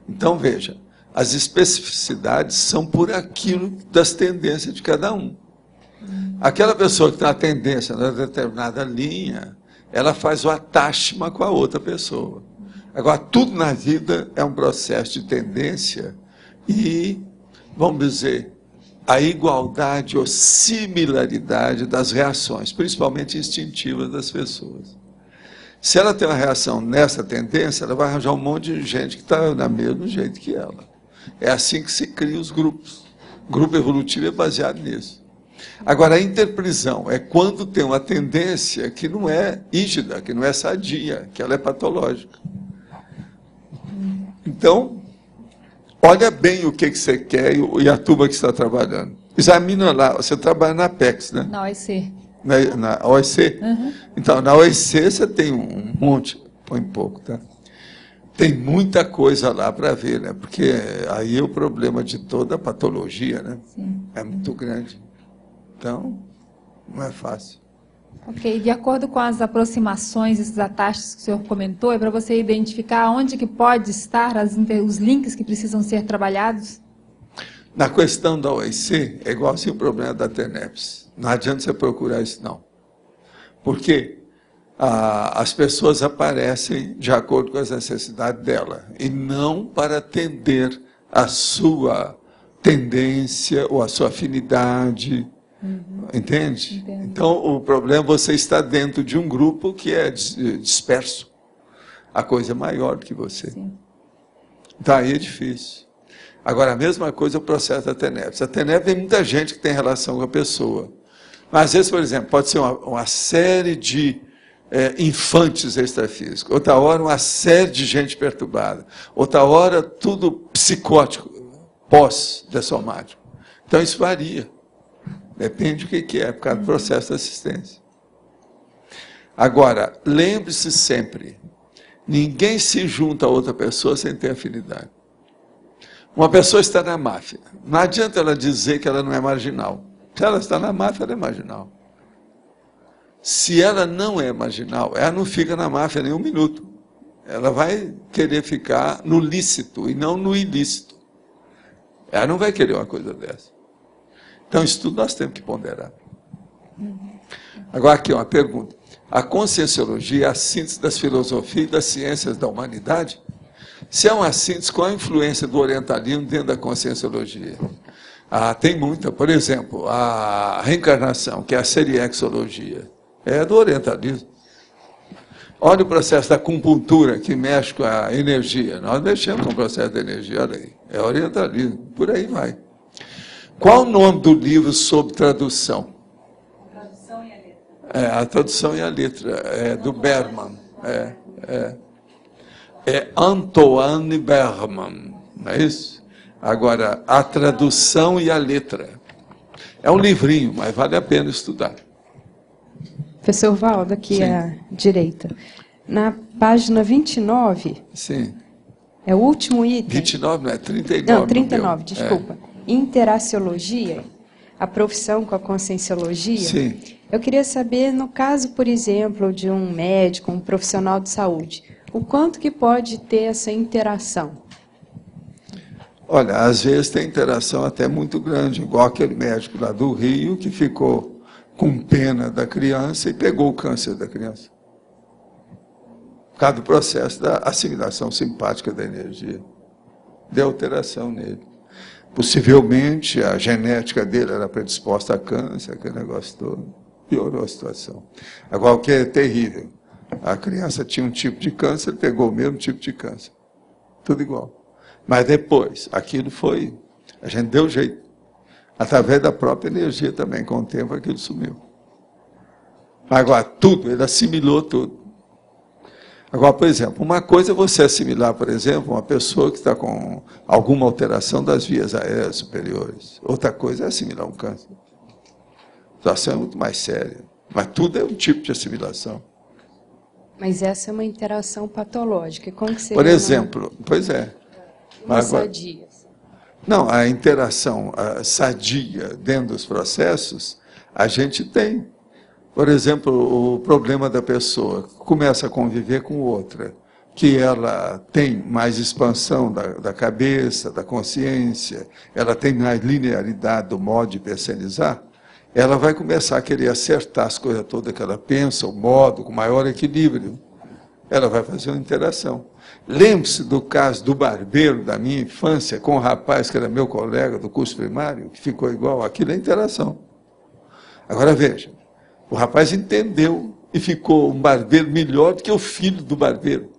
Então, veja, as especificidades são por aquilo das tendências de cada um. Aquela pessoa que tem uma tendência na determinada linha, ela faz o attachment com a outra pessoa. Agora, tudo na vida é um processo de tendência e, vamos dizer, a igualdade ou similaridade das reações, principalmente instintivas das pessoas. Se ela tem uma reação nessa tendência, ela vai arranjar um monte de gente que está do mesmo jeito que ela. É assim que se criam os grupos. O grupo evolutivo é baseado nisso. Agora, a interprisão é quando tem uma tendência que não é rígida, que não é sadia, que ela é patológica. Então, olha bem o que você quer e a turma que está trabalhando. Examina lá, você trabalha na Apex, né?
Na OIC.
Na OIC?
Uhum.
Então, na OIC você tem um monte, põe pouco, tá? Tem muita coisa lá para ver, né? Porque aí é o problema de toda a patologia, né?
Sim.
É muito grande. Então, não é fácil.
Ok, de acordo com as aproximações, esses atastos que o senhor comentou, é para você identificar onde que pode estar os links que precisam ser trabalhados?
Na questão da OIC, é igual assim o problema da TENEPS. Não adianta você procurar isso, não. Porque as pessoas aparecem de acordo com as necessidades dela, e não para atender a sua tendência ou a sua afinidade. Entende?
Entendo.
Então, o problema é você estar dentro de um grupo que é disperso. A coisa é maior do que você.
Sim.
Então, aí é difícil. Agora, a mesma coisa é o processo da TENEPS. A TENEPS tem muita gente que tem relação com a pessoa. Mas, às vezes, por exemplo, pode ser uma série de infantes extrafísicos. Outra hora, uma série de gente perturbada. Outra hora, tudo psicótico, pós-dessomático. Então, isso varia. Depende do que é, por causa do processo de assistência. Agora, lembre-se sempre, ninguém se junta a outra pessoa sem ter afinidade. Uma pessoa está na máfia, não adianta ela dizer que ela não é marginal. Se ela está na máfia, ela é marginal. Se ela não é marginal, ela não fica na máfia nem um minuto. Ela vai querer ficar no lícito e não no ilícito. Ela não vai querer uma coisa dessa. Então, isso tudo nós temos que ponderar. Agora, aqui uma pergunta. A conscienciologia é a síntese das filosofias e das ciências da humanidade? Se é uma síntese, qual a influência do orientalismo dentro da conscienciologia? Tem muita. Por exemplo, a reencarnação, que é a seriexologia, é do orientalismo. Olha o processo da acupuntura, que mexe com a energia. Nós mexemos com o processo da energia, olha aí. É orientalismo, por aí vai. Qual o nome do livro sobre tradução? A tradução e a letra. A tradução e a letra, do Berman. É Antoine Berman, não é isso? Agora, a tradução e a letra. É um livrinho, mas vale a pena estudar.
Professor Valdo, aqui à direita. Na página 29,
sim.
É o último item.
29, não é 39.
Não, 39, desculpa. Interaciologia, a profissão com a conscienciologia.
Sim.
Eu queria saber, no caso, por exemplo, de um médico, um profissional de saúde, o quanto que pode ter essa interação?
Olha, às vezes tem interação até muito grande, igual aquele médico lá do Rio que ficou com pena da criança e pegou o câncer da criança. Por causa do processo da assimilação simpática da energia. Deu alteração nele. Possivelmente a genética dele era predisposta a câncer, aquele negócio todo. Piorou a situação. Agora, o que é terrível, a criança tinha um tipo de câncer, pegou o mesmo tipo de câncer. Tudo igual. Mas depois, aquilo foi... A gente deu jeito. Através da própria energia também, com o tempo aquilo sumiu. Agora, tudo, ele assimilou tudo. Agora, por exemplo, uma coisa é você assimilar, por exemplo, uma pessoa que está com alguma alteração das vias aéreas superiores. Outra coisa é assimilar um câncer. A situação é muito mais séria. Mas tudo é um tipo de assimilação.
Mas essa é uma interação patológica. Como que seria
por exemplo, pois é.
Uma sadia?
Não, a interação sadia dentro dos processos, a gente tem. Por exemplo, o problema da pessoa que começa a conviver com outra, que ela tem mais expansão da cabeça, da consciência, ela tem mais linearidade do modo de personalizar, ela vai começar a querer acertar as coisas todas que ela pensa, o modo, com maior equilíbrio. Ela vai fazer uma interação. Lembre-se do caso do barbeiro da minha infância, com o rapaz que era meu colega do curso primário, que ficou igual, aquilo é interação. Agora veja, o rapaz entendeu e ficou um barbeiro melhor do que o filho do barbeiro.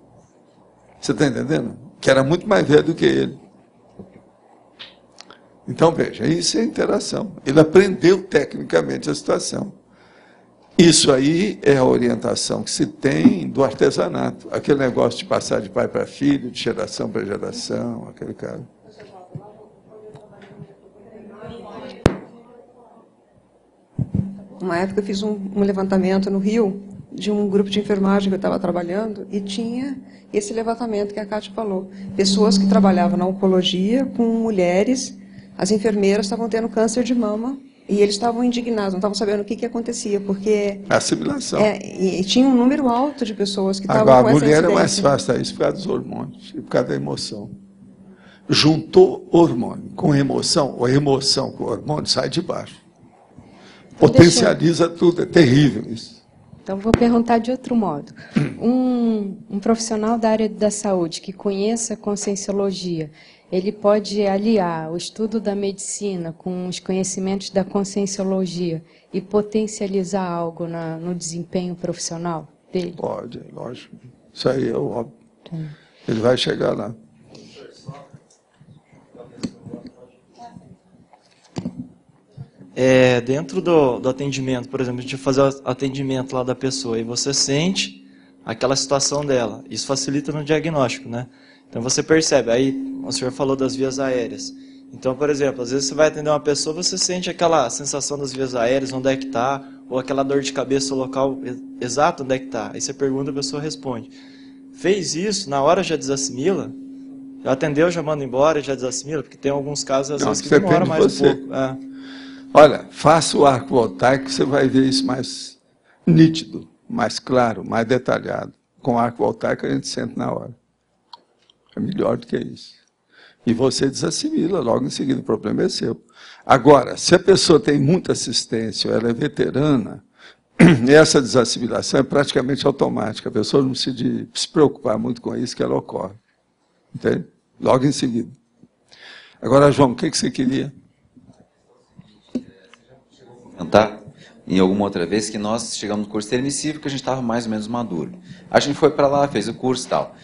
Você está entendendo? Que era muito mais velho do que ele. Então, veja, isso é interação. Ele aprendeu tecnicamente a situação. Isso aí é a orientação que se tem do artesanato. Aquele negócio de passar de pai para filho, de geração para geração, aquele cara.
Uma época eu fiz um levantamento no Rio, de um grupo de enfermagem que eu estava trabalhando, e tinha esse levantamento que a Cátia falou. Pessoas que trabalhavam na oncologia com mulheres, as enfermeiras estavam tendo câncer de mama, e eles estavam indignados, não estavam sabendo o que acontecia, porque...
Assimilação.
E tinha um número alto de pessoas que estavam com essa
incidência. Agora, a mulher é mais fácil isso por causa dos hormônios, e por causa da emoção. Juntou hormônio com emoção, ou emoção com hormônio, sai de baixo. Potencializa tudo, é terrível isso.
Então, vou perguntar de outro modo. Um profissional da área da saúde que conheça a conscienciologia, ele pode aliar o estudo da medicina com os conhecimentos da conscienciologia e potencializar algo no desempenho profissional dele?
Pode, lógico. Isso aí é óbvio. Ele vai chegar lá.
Dentro do atendimento, por exemplo, a gente vai fazer o atendimento lá da pessoa e você sente aquela situação dela. Isso facilita no diagnóstico, né? Então você percebe, aí o senhor falou das vias aéreas. Então, por exemplo, às vezes você vai atender uma pessoa, você sente aquela sensação das vias aéreas, onde é que está, ou aquela dor de cabeça, o local exato onde é que está. Aí você pergunta, a pessoa responde. Fez isso, na hora já desassimila? Já atendeu, já manda embora, já desassimila? Porque tem alguns casos, às vezes, que demora mais um pouco.
Olha, faça o arco voltaico, você vai ver isso mais nítido, mais claro, mais detalhado. Com o arco voltaico a gente sente na hora. É melhor do que isso. E você desassimila logo em seguida, o problema é seu. Agora, se a pessoa tem muita assistência, ou ela é veterana, essa desassimilação é praticamente automática. A pessoa não precisa se preocupar muito com isso, que ela ocorre. Entende? Logo em seguida. Agora, João, o que você queria?
Comentar em alguma outra vez que nós chegamos no curso intermissivo que a gente estava mais ou menos maduro. A gente foi para lá, fez o curso e tal.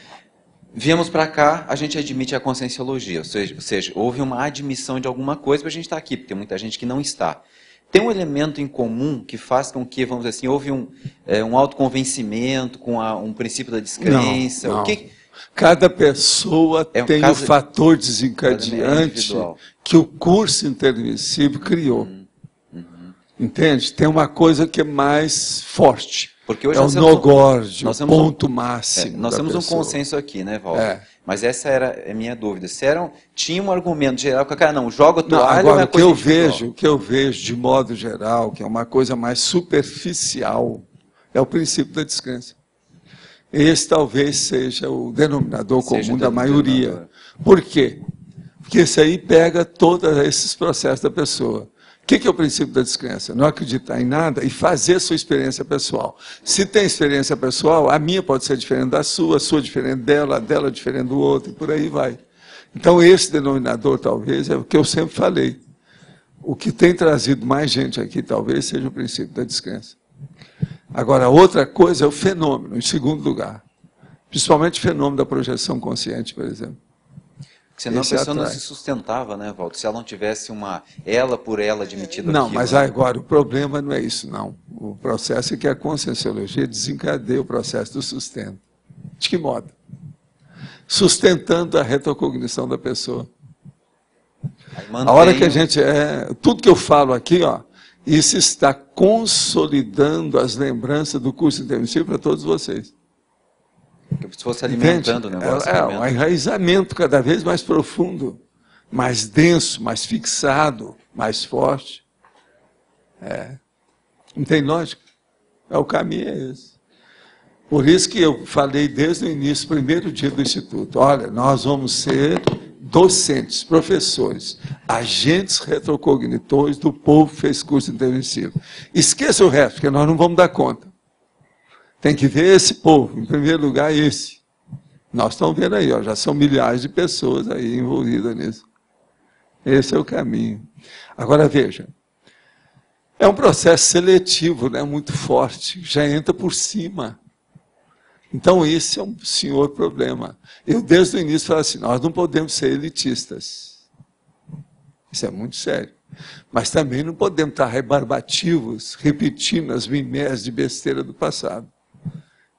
Viemos para cá, a gente admite a conscienciologia, ou seja, houve uma admissão de alguma coisa para a gente estar aqui, porque tem muita gente que não está. Tem um elemento em comum que faz com que, vamos dizer assim, houve um autoconvencimento com um princípio da descrença.
Não.
O que...
Cada pessoa tem um fator desencadeante que o curso intermissivo criou. Entende? Tem uma coisa que é mais forte.
Porque hoje
é o nogórdio, o ponto máximo.
Nós temos um consenso aqui, né, Walter? Mas essa era a minha dúvida. Se tinha um argumento geral que o cara não joga a toalha.
Agora, o que eu vejo de modo geral, que é uma coisa mais superficial, é o princípio da descrença. Esse talvez seja o denominador comum da maioria. Por quê? Porque esse aí pega todos esses processos da pessoa. O que é o princípio da descrença? Não acreditar em nada e fazer a sua experiência pessoal. Se tem experiência pessoal, a minha pode ser diferente da sua, a sua diferente dela, a dela diferente do outro, e por aí vai. Então, esse denominador, talvez, é o que eu sempre falei. O que tem trazido mais gente aqui, talvez, seja o princípio da descrença. Agora, outra coisa é o fenômeno, em segundo lugar. Principalmente o fenômeno da projeção consciente, por exemplo.
Senão a pessoa não se sustentava, né, Walter? Se ela não tivesse uma ela por ela admitida.
Não,
aquilo,
mas
né?
agora o problema não é isso, não. O processo é que a conscienciologia desencadeia o processo do sustento. De que modo? Sustentando a retrocognição da pessoa. A hora que a gente tudo que eu falo aqui, ó, isso está consolidando as lembranças do curso intermissivo para todos vocês.
Se fosse alimentando o negócio.
Um enraizamento cada vez mais profundo, mais denso, mais fixado, mais forte. Não tem lógica? O caminho é esse. Por isso que eu falei desde o início, primeiro dia do Instituto, olha, nós vamos ser docentes, professores, agentes retrocognitores do povo que fez curso intermissivo. Esqueça o resto, porque nós não vamos dar conta. Tem que ver esse povo, em primeiro lugar esse. Nós estamos vendo aí, ó, já são milhares de pessoas aí envolvidas nisso. Esse é o caminho. Agora veja, é um processo seletivo, né, muito forte, já entra por cima. Então esse é um senhor problema. Eu desde o início falei assim, nós não podemos ser elitistas. Isso é muito sério. Mas também não podemos estar rebarbativos, repetindo as mimésias de besteira do passado.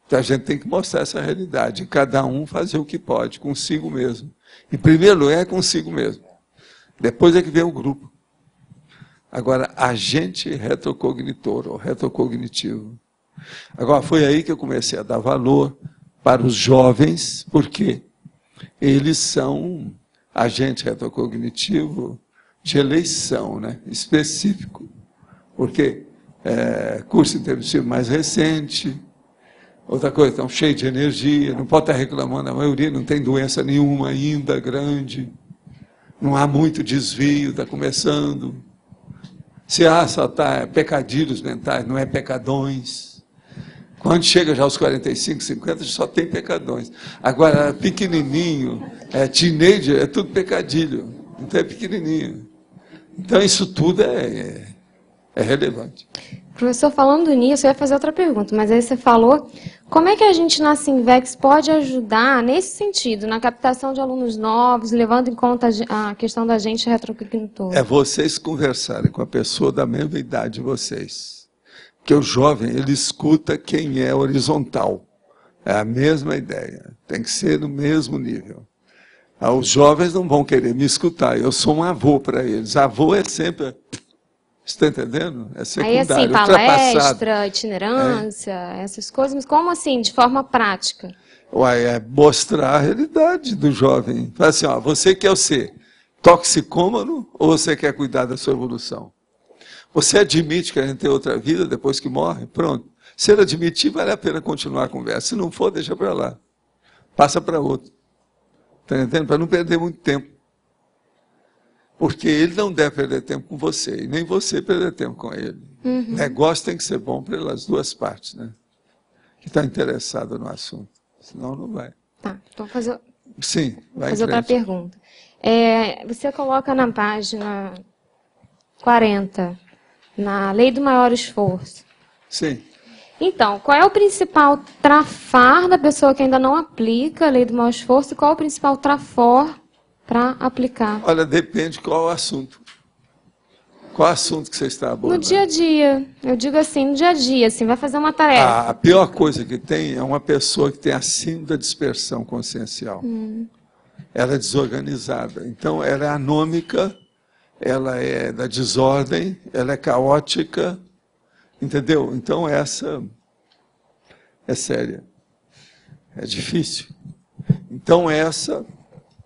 Então a gente tem que mostrar essa realidade, cada um fazer o que pode, consigo mesmo. Em primeiro lugar é consigo mesmo. Depois é que vem o grupo. Agora, agente retrocognitor, ou retrocognitivo. Agora, foi aí que eu comecei a dar valor para os jovens, porque eles são agente retrocognitivo de eleição, né, específico. Porque curso intermissivo mais recente. Outra coisa, estão cheios de energia, não pode estar reclamando, a maioria não tem doença nenhuma ainda grande, não há muito desvio, está começando. Se há, só está pecadilhos mentais, não é pecadões. Quando chega já aos 45, 50, só tem pecadões. Agora, pequenininho, teenager, é tudo pecadilho, então é pequenininho. Então isso tudo é relevante.
Professor, falando nisso, eu ia fazer outra pergunta, mas aí você falou, como é que a gente na Sinvex pode ajudar nesse sentido, na captação de alunos novos, levando em conta a questão da agente retrocognitor? É
vocês conversarem com a pessoa da mesma idade de vocês. Porque o jovem, ele escuta quem é horizontal. É a mesma ideia, tem que ser no mesmo nível. Os jovens não vão querer me escutar, eu sou um avô para eles. Avô é sempre... Você está entendendo? É secundário,
aí, assim, palestra, itinerância, essas coisas, mas como assim, de forma prática?
É mostrar a realidade do jovem. Fala assim, ó, você quer ser toxicômano ou você quer cuidar da sua evolução? Você admite que a gente tem outra vida depois que morre? Pronto. Se ele admitir, vale a pena continuar a conversa. Se não for, deixa para lá. Passa para outro. Está entendendo? Para não perder muito tempo. Porque ele não deve perder tempo com você, e nem você perder tempo com ele. O negócio tem que ser bom pelas duas partes, né? Que está interessado no assunto. Senão não vai.
Tá, então fazer...
Sim, vai
fazer outra pergunta. Você coloca na página 40, na Lei do Maior Esforço.
Sim.
Então, qual é o principal trafar da pessoa que ainda não aplica a Lei do Maior Esforço e qual é o principal trafor para aplicar?
Olha, depende qual o assunto. Qual assunto que você está abordando?
No dia a dia. Eu digo assim, no dia a dia, assim, vai fazer uma tarefa.
A pior coisa que tem é uma pessoa que tem a síndrome da dispersão consciencial. Ela é desorganizada. Então, ela é anômica, ela é da desordem, ela é caótica, entendeu? Então, essa é séria. É difícil. Então, essa...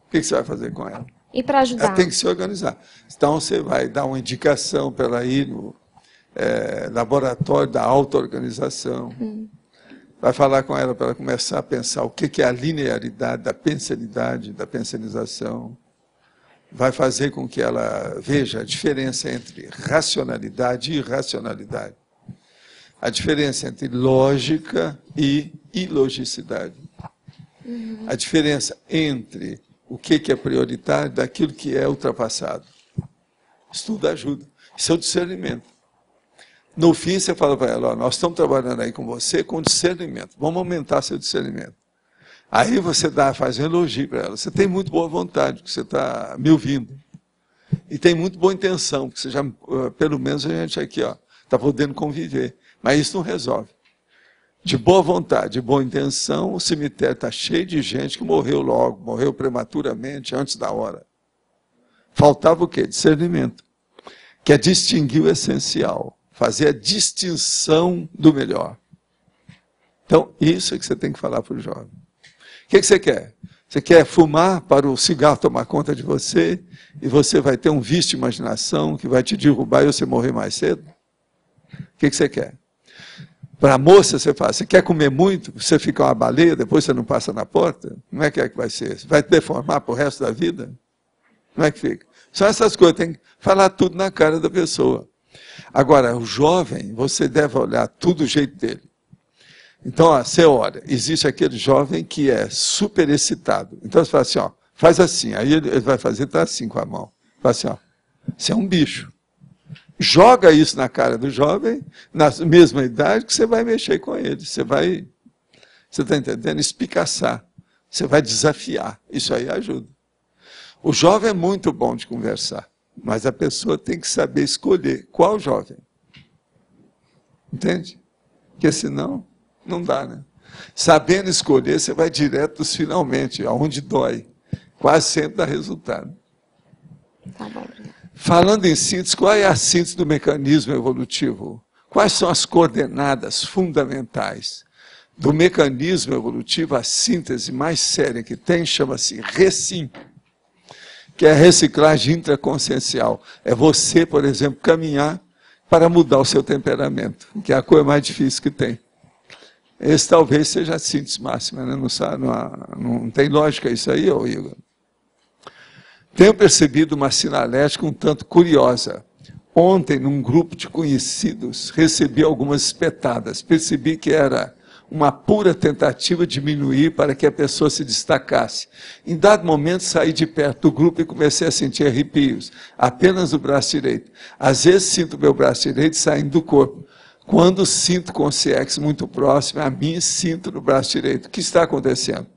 O que você vai fazer com ela?
E para ajudar?
Ela tem que se organizar. Então, você vai dar uma indicação para ela ir no laboratório da auto-organização. Vai falar com ela para ela começar a pensar o que é a linearidade da pensalidade, da pensalização. vai fazer com que ela veja a diferença entre racionalidade e irracionalidade. A diferença entre lógica e ilogicidade. A diferença entre o que é prioritário daquilo que é ultrapassado. Isso tudo ajuda. Isso é o discernimento. No fim, você fala para ela, ó, nós estamos trabalhando aí com você com discernimento. Vamos aumentar seu discernimento. Aí você faz um elogio para ela. Você tem muito boa vontade, porque você está me ouvindo. E tem muito boa intenção, porque você já, pelo menos a gente aqui está podendo conviver. Mas isso não resolve. De boa vontade, de boa intenção, o cemitério está cheio de gente que morreu logo, morreu prematuramente, antes da hora. Faltava o quê? Discernimento. Que é distinguir o essencial. Fazer a distinção do melhor. Então, isso é que você tem que falar para o jovem. O que você quer? Você quer fumar para o cigarro tomar conta de você e você vai ter um vício de imaginação que vai te derrubar e você morrer mais cedo? O que você quer? Para a moça você fala, você quer comer muito, você fica uma baleia, depois você não passa na porta? Como é que vai ser? Você vai te deformar para o resto da vida? Como é que fica? São essas coisas, tem que falar tudo na cara da pessoa. Agora, o jovem, você deve olhar tudo do jeito dele. Então, você olha, existe aquele jovem que é super excitado. Então você fala assim, faz assim, aí ele vai fazer, tá assim com a mão. Fala assim, você é um bicho. Joga isso na cara do jovem, na mesma idade, que você vai mexer com ele. Você está entendendo? Espicaçar. Você vai desafiar. Isso aí ajuda. O jovem é muito bom de conversar, mas a pessoa tem que saber escolher qual jovem. Entende? Porque senão, não dá, né? Sabendo escolher, você vai direto dos finalmente, aonde dói. Quase sempre dá resultado.
Tá bom, obrigada.
Falando em síntese, qual é a síntese do mecanismo evolutivo? Quais são as coordenadas fundamentais do mecanismo evolutivo? A síntese mais séria que tem chama-se RECIM, que é a reciclagem intraconsciencial. É você, por exemplo, caminhar para mudar o seu temperamento, que é a coisa mais difícil que tem. Esse talvez seja a síntese máxima, né? Não tem lógica isso aí, ô Igor? Tenho percebido uma sinalética um tanto curiosa. Ontem, num grupo de conhecidos, recebi algumas espetadas. Percebi que era uma pura tentativa de diminuir para que a pessoa se destacasse. Em dado momento, saí de perto do grupo e comecei a sentir arrepios, apenas do braço direito. Às vezes, sinto meu braço direito saindo do corpo. Quando sinto consciência muito próximo a mim, sinto no braço direito. O que está acontecendo?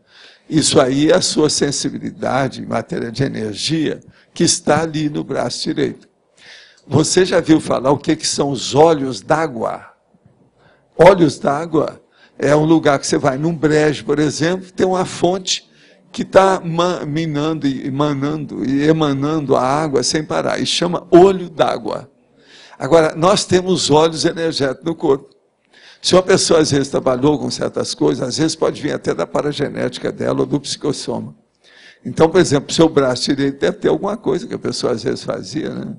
Isso aí é a sua sensibilidade em matéria de energia que está ali no braço direito. Você já viu falar o que são os olhos d'água? Olhos d'água é um lugar que você vai num brejo, por exemplo, tem uma fonte que está minando e emanando a água sem parar, e chama olho d'água. Agora, nós temos olhos energéticos no corpo. Se uma pessoa, às vezes, trabalhou com certas coisas, às vezes pode vir até da paragenética dela ou do psicossoma. Então, por exemplo, seu braço direito deve ter alguma coisa que a pessoa, às vezes, fazia, né?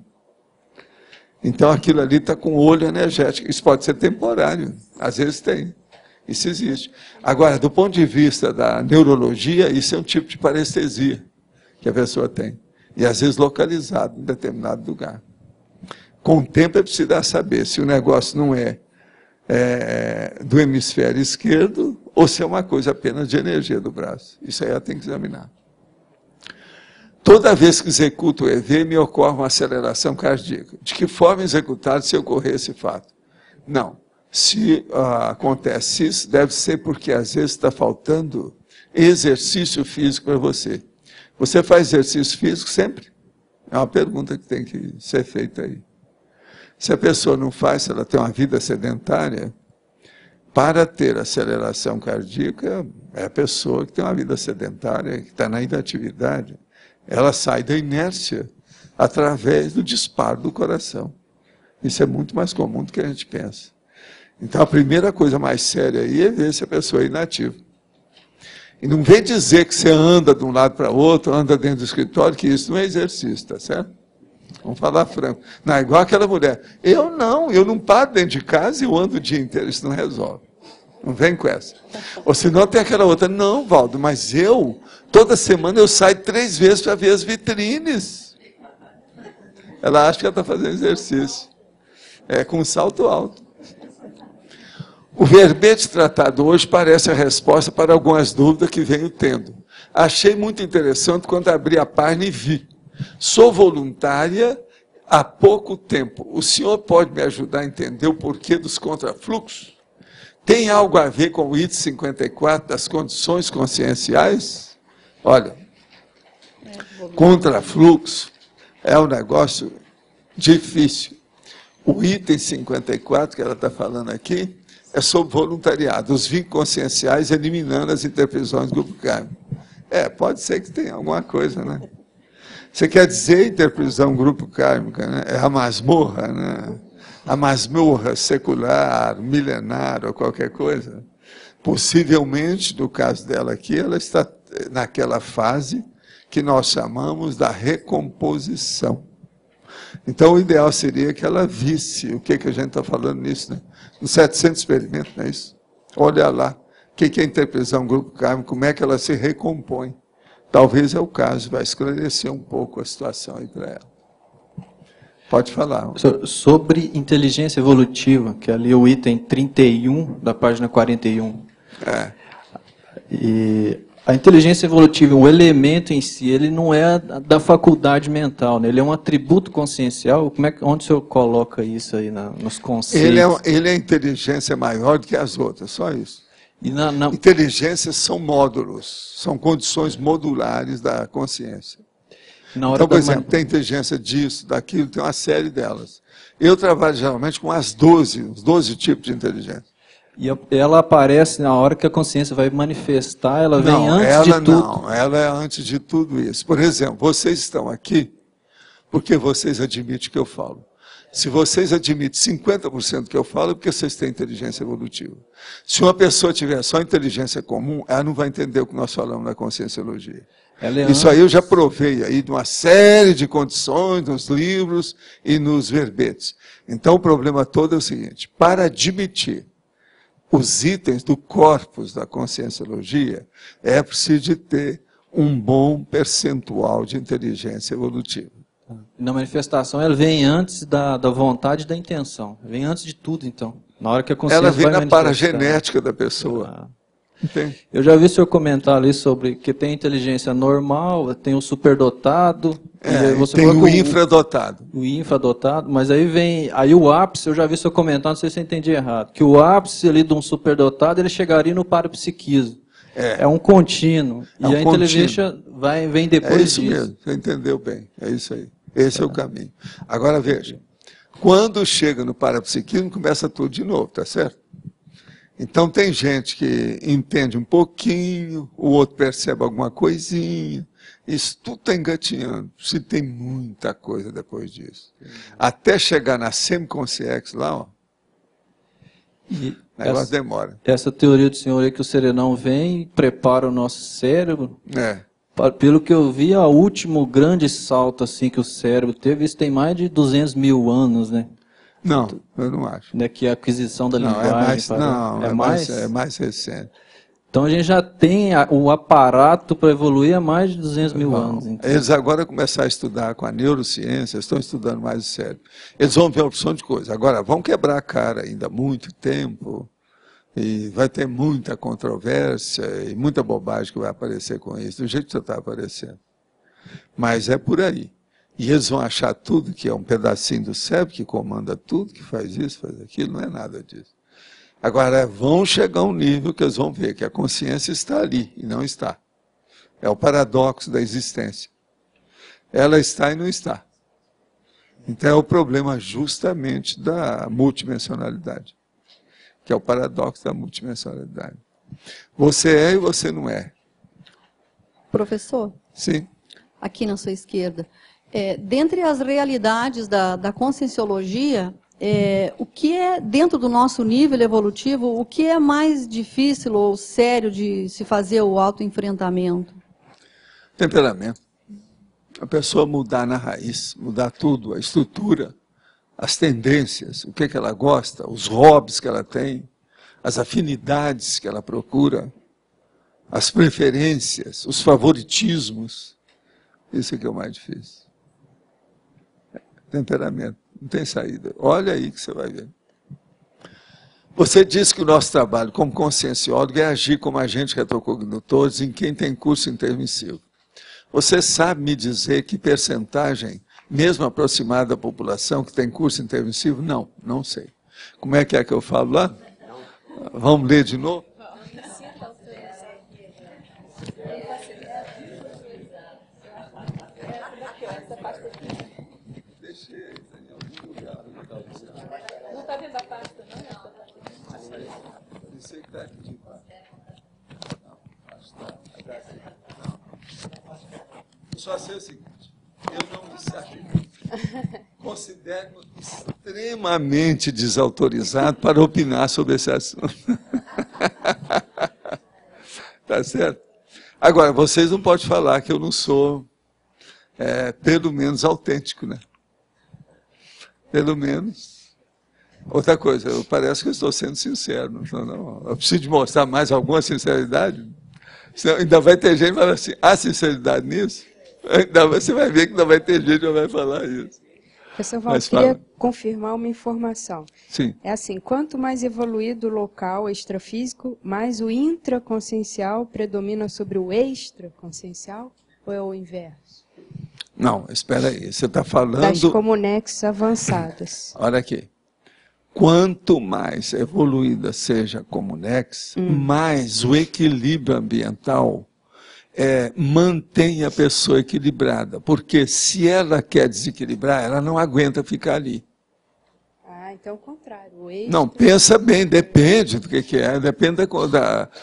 Então, aquilo ali está com olho energético. Isso pode ser temporário. Às vezes tem. Isso existe. Agora, do ponto de vista da neurologia, isso é um tipo de parestesia que a pessoa tem. E, às vezes, localizado em determinado lugar. Com o tempo, é preciso saber se o negócio não é do hemisfério esquerdo, ou se é uma coisa apenas de energia do braço. Isso aí ela tem que examinar. Toda vez que executo o EV, me ocorre uma aceleração cardíaca. De que forma executar se ocorrer esse fato? Não. Se acontece isso, deve ser porque às vezes está faltando exercício físico para você. Você faz exercício físico sempre? É uma pergunta que tem que ser feita aí. Se a pessoa não faz, se ela tem uma vida sedentária, para ter aceleração cardíaca, é a pessoa que tem uma vida sedentária, que está na inatividade. Ela sai da inércia através do disparo do coração. Isso é muito mais comum do que a gente pensa. Então, a primeira coisa mais séria aí é ver se a pessoa é inativa. E não vem dizer que você anda de um lado para o outro, anda dentro do escritório, que isso não é exercício, tá certo? Vamos falar franco. Não, é igual aquela mulher. Eu não paro dentro de casa e eu ando o dia inteiro. Isso não resolve. Não vem com essa. Ou senão tem aquela outra, não, Valdo, mas toda semana eu saio 3 vezes para ver as vitrines. Ela acha que ela está fazendo exercício. É com um salto alto. O verbete tratado hoje parece a resposta para algumas dúvidas que venho tendo. Achei muito interessante quando abri a página e vi. Sou voluntária há pouco tempo. O senhor pode me ajudar a entender o porquê dos contrafluxos? Tem algo a ver com o item 54 das condições conscienciais? Olha, contrafluxo é um negócio difícil. O item 54 que ela está falando aqui é sobre voluntariado, os vínculos conscienciais eliminando as interpreções do grupo kármico. Pode ser que tenha alguma coisa, né? Você quer dizer interpreção grupo kármica, né? É a masmorra, né? A masmorra secular, milenar ou qualquer coisa. Possivelmente, no caso dela aqui, ela está naquela fase que nós chamamos da recomposição. Então, o ideal seria que ela visse o que a gente está falando nisso, né? Nos 700 experimentos, não é isso? Olha lá, o que é interpretar um grupo kármico, como é que ela se recompõe. Talvez é o caso, vai esclarecer um pouco a situação aí para ela. Pode falar.
Sobre inteligência evolutiva, que é ali o item 31 da página 41. E a inteligência evolutiva, o elemento em si, ele não é da faculdade mental, né? Ele é um atributo consciencial. Onde o senhor coloca isso aí nos conceitos?
Ele é inteligência maior do que as outras, só isso. Inteligências são módulos, são condições modulares da consciência. Então, por exemplo, tem inteligência disso, daquilo, tem uma série delas. Eu trabalho geralmente com os 12 tipos de inteligência.
E ela aparece na hora que a consciência vai manifestar, ela vem antes de tudo?
Não, ela é antes de tudo isso. Por exemplo, vocês estão aqui porque vocês admitem o que eu falo. Se vocês admitem 50% do que eu falo, é porque vocês têm inteligência evolutiva. Se uma pessoa tiver só inteligência comum, ela não vai entender o que nós falamos na conscienciologia. Isso aí eu já provei aí de uma série de condições, nos livros e nos verbetes. Então o problema todo é o seguinte, para admitir os itens do corpus da conscienciologia, é preciso de ter um bom percentual de inteligência evolutiva.
Na manifestação, ela vem antes da vontade e da intenção. Vem antes de tudo, então. Na hora que a consciência
ela vem
vai
na paragenética da pessoa.
Eu já vi o senhor comentar ali sobre que tem inteligência normal, tem o superdotado,
tem o infradotado.
O infradotado, mas aí o ápice, eu já vi o senhor comentar, não sei se eu entendi errado, que o ápice ali de um superdotado, ele chegaria no parapsiquismo. É um contínuo. E a inteligência vem depois disso.
É isso mesmo, você entendeu bem. É isso aí. Esse é o caminho. Agora veja, quando chega no parapsiquismo, começa tudo de novo, tá certo? Então tem gente que entende um pouquinho, o outro percebe alguma coisinha, isso tudo está engatinhando. Se tem muita coisa depois disso. Até chegar na semiconsciex lá, ó, o negócio demora.
Essa teoria do senhor é que o serenão vem e prepara o nosso cérebro. Pelo que eu vi, o último grande salto assim que o cérebro teve, isso tem mais de 200 mil anos, né?
Não, eu não acho.
Que é a aquisição da linguagem.
É mais recente.
Então a gente já tem o aparato para evoluir há mais de 200 mil anos. Então.
Eles agora começaram a estudar com a neurociência, estão estudando mais o cérebro. Eles vão ver uma opção de coisa. Agora, vão quebrar a cara ainda há muito tempo, e vai ter muita controvérsia e muita bobagem que vai aparecer com isso, do jeito que já está aparecendo. Mas é por aí. E eles vão achar tudo que é um pedacinho do cérebro que comanda tudo, que faz isso, faz aquilo, não é nada disso. Agora, vão chegar a um nível que eles vão ver que a consciência está ali e não está. É o paradoxo da existência. Ela está e não está. Então é o problema justamente da multidimensionalidade, que é o paradoxo da multidimensionalidade. Você é e você não é.
Professor?
Sim.
Aqui na sua esquerda. Dentre as realidades da conscienciologia, o que é, dentro do nosso nível evolutivo, o que é mais difícil ou sério de se fazer o autoenfrentamento?
Temperamento. A pessoa mudar na raiz, mudar tudo, a estrutura, as tendências, o que ela gosta, os hobbies que ela tem, as afinidades que ela procura, as preferências, os favoritismos. Isso é que é o mais difícil. Temperamento, não tem saída. Olha aí que você vai ver. Você disse que o nosso trabalho como conscienciólogo é agir como agente retrocognitores em quem tem curso intermissivo. Você sabe me dizer que percentagem, mesmo aproximada da população, que tem curso intermissivo? Não, não sei. Como é que eu falo lá? Vamos ler de novo?
Não está vendo a pasta, não?
Só sei o seguinte, eu não me satisfaço. Considero-me extremamente desautorizado para opinar sobre esse assunto. Tá certo? Agora, vocês não podem falar que eu não sou, pelo menos, autêntico, né? Pelo menos. Outra coisa, parece que eu estou sendo sincero. Não. Eu preciso de mostrar mais alguma sinceridade. Senão, ainda vai ter gente que vai falar assim, há sinceridade nisso? Ainda você vai ver que ainda vai ter gente que vai falar isso.
Professor Valdo, queria confirmar uma informação.
Sim.
É assim, quanto mais evoluído o local extrafísico, mais o intraconsciencial predomina sobre o extraconsciencial? Ou é o inverso?
Não, espera aí. Você está falando...
Das comunex avançadas.
Olha aqui. Quanto mais evoluída seja a comunex, mais o equilíbrio ambiental mantém a pessoa equilibrada. Porque se ela quer desequilibrar, ela não aguenta ficar ali.
Ah, então é o contrário.
Não, pensa bem, depende do que é, depende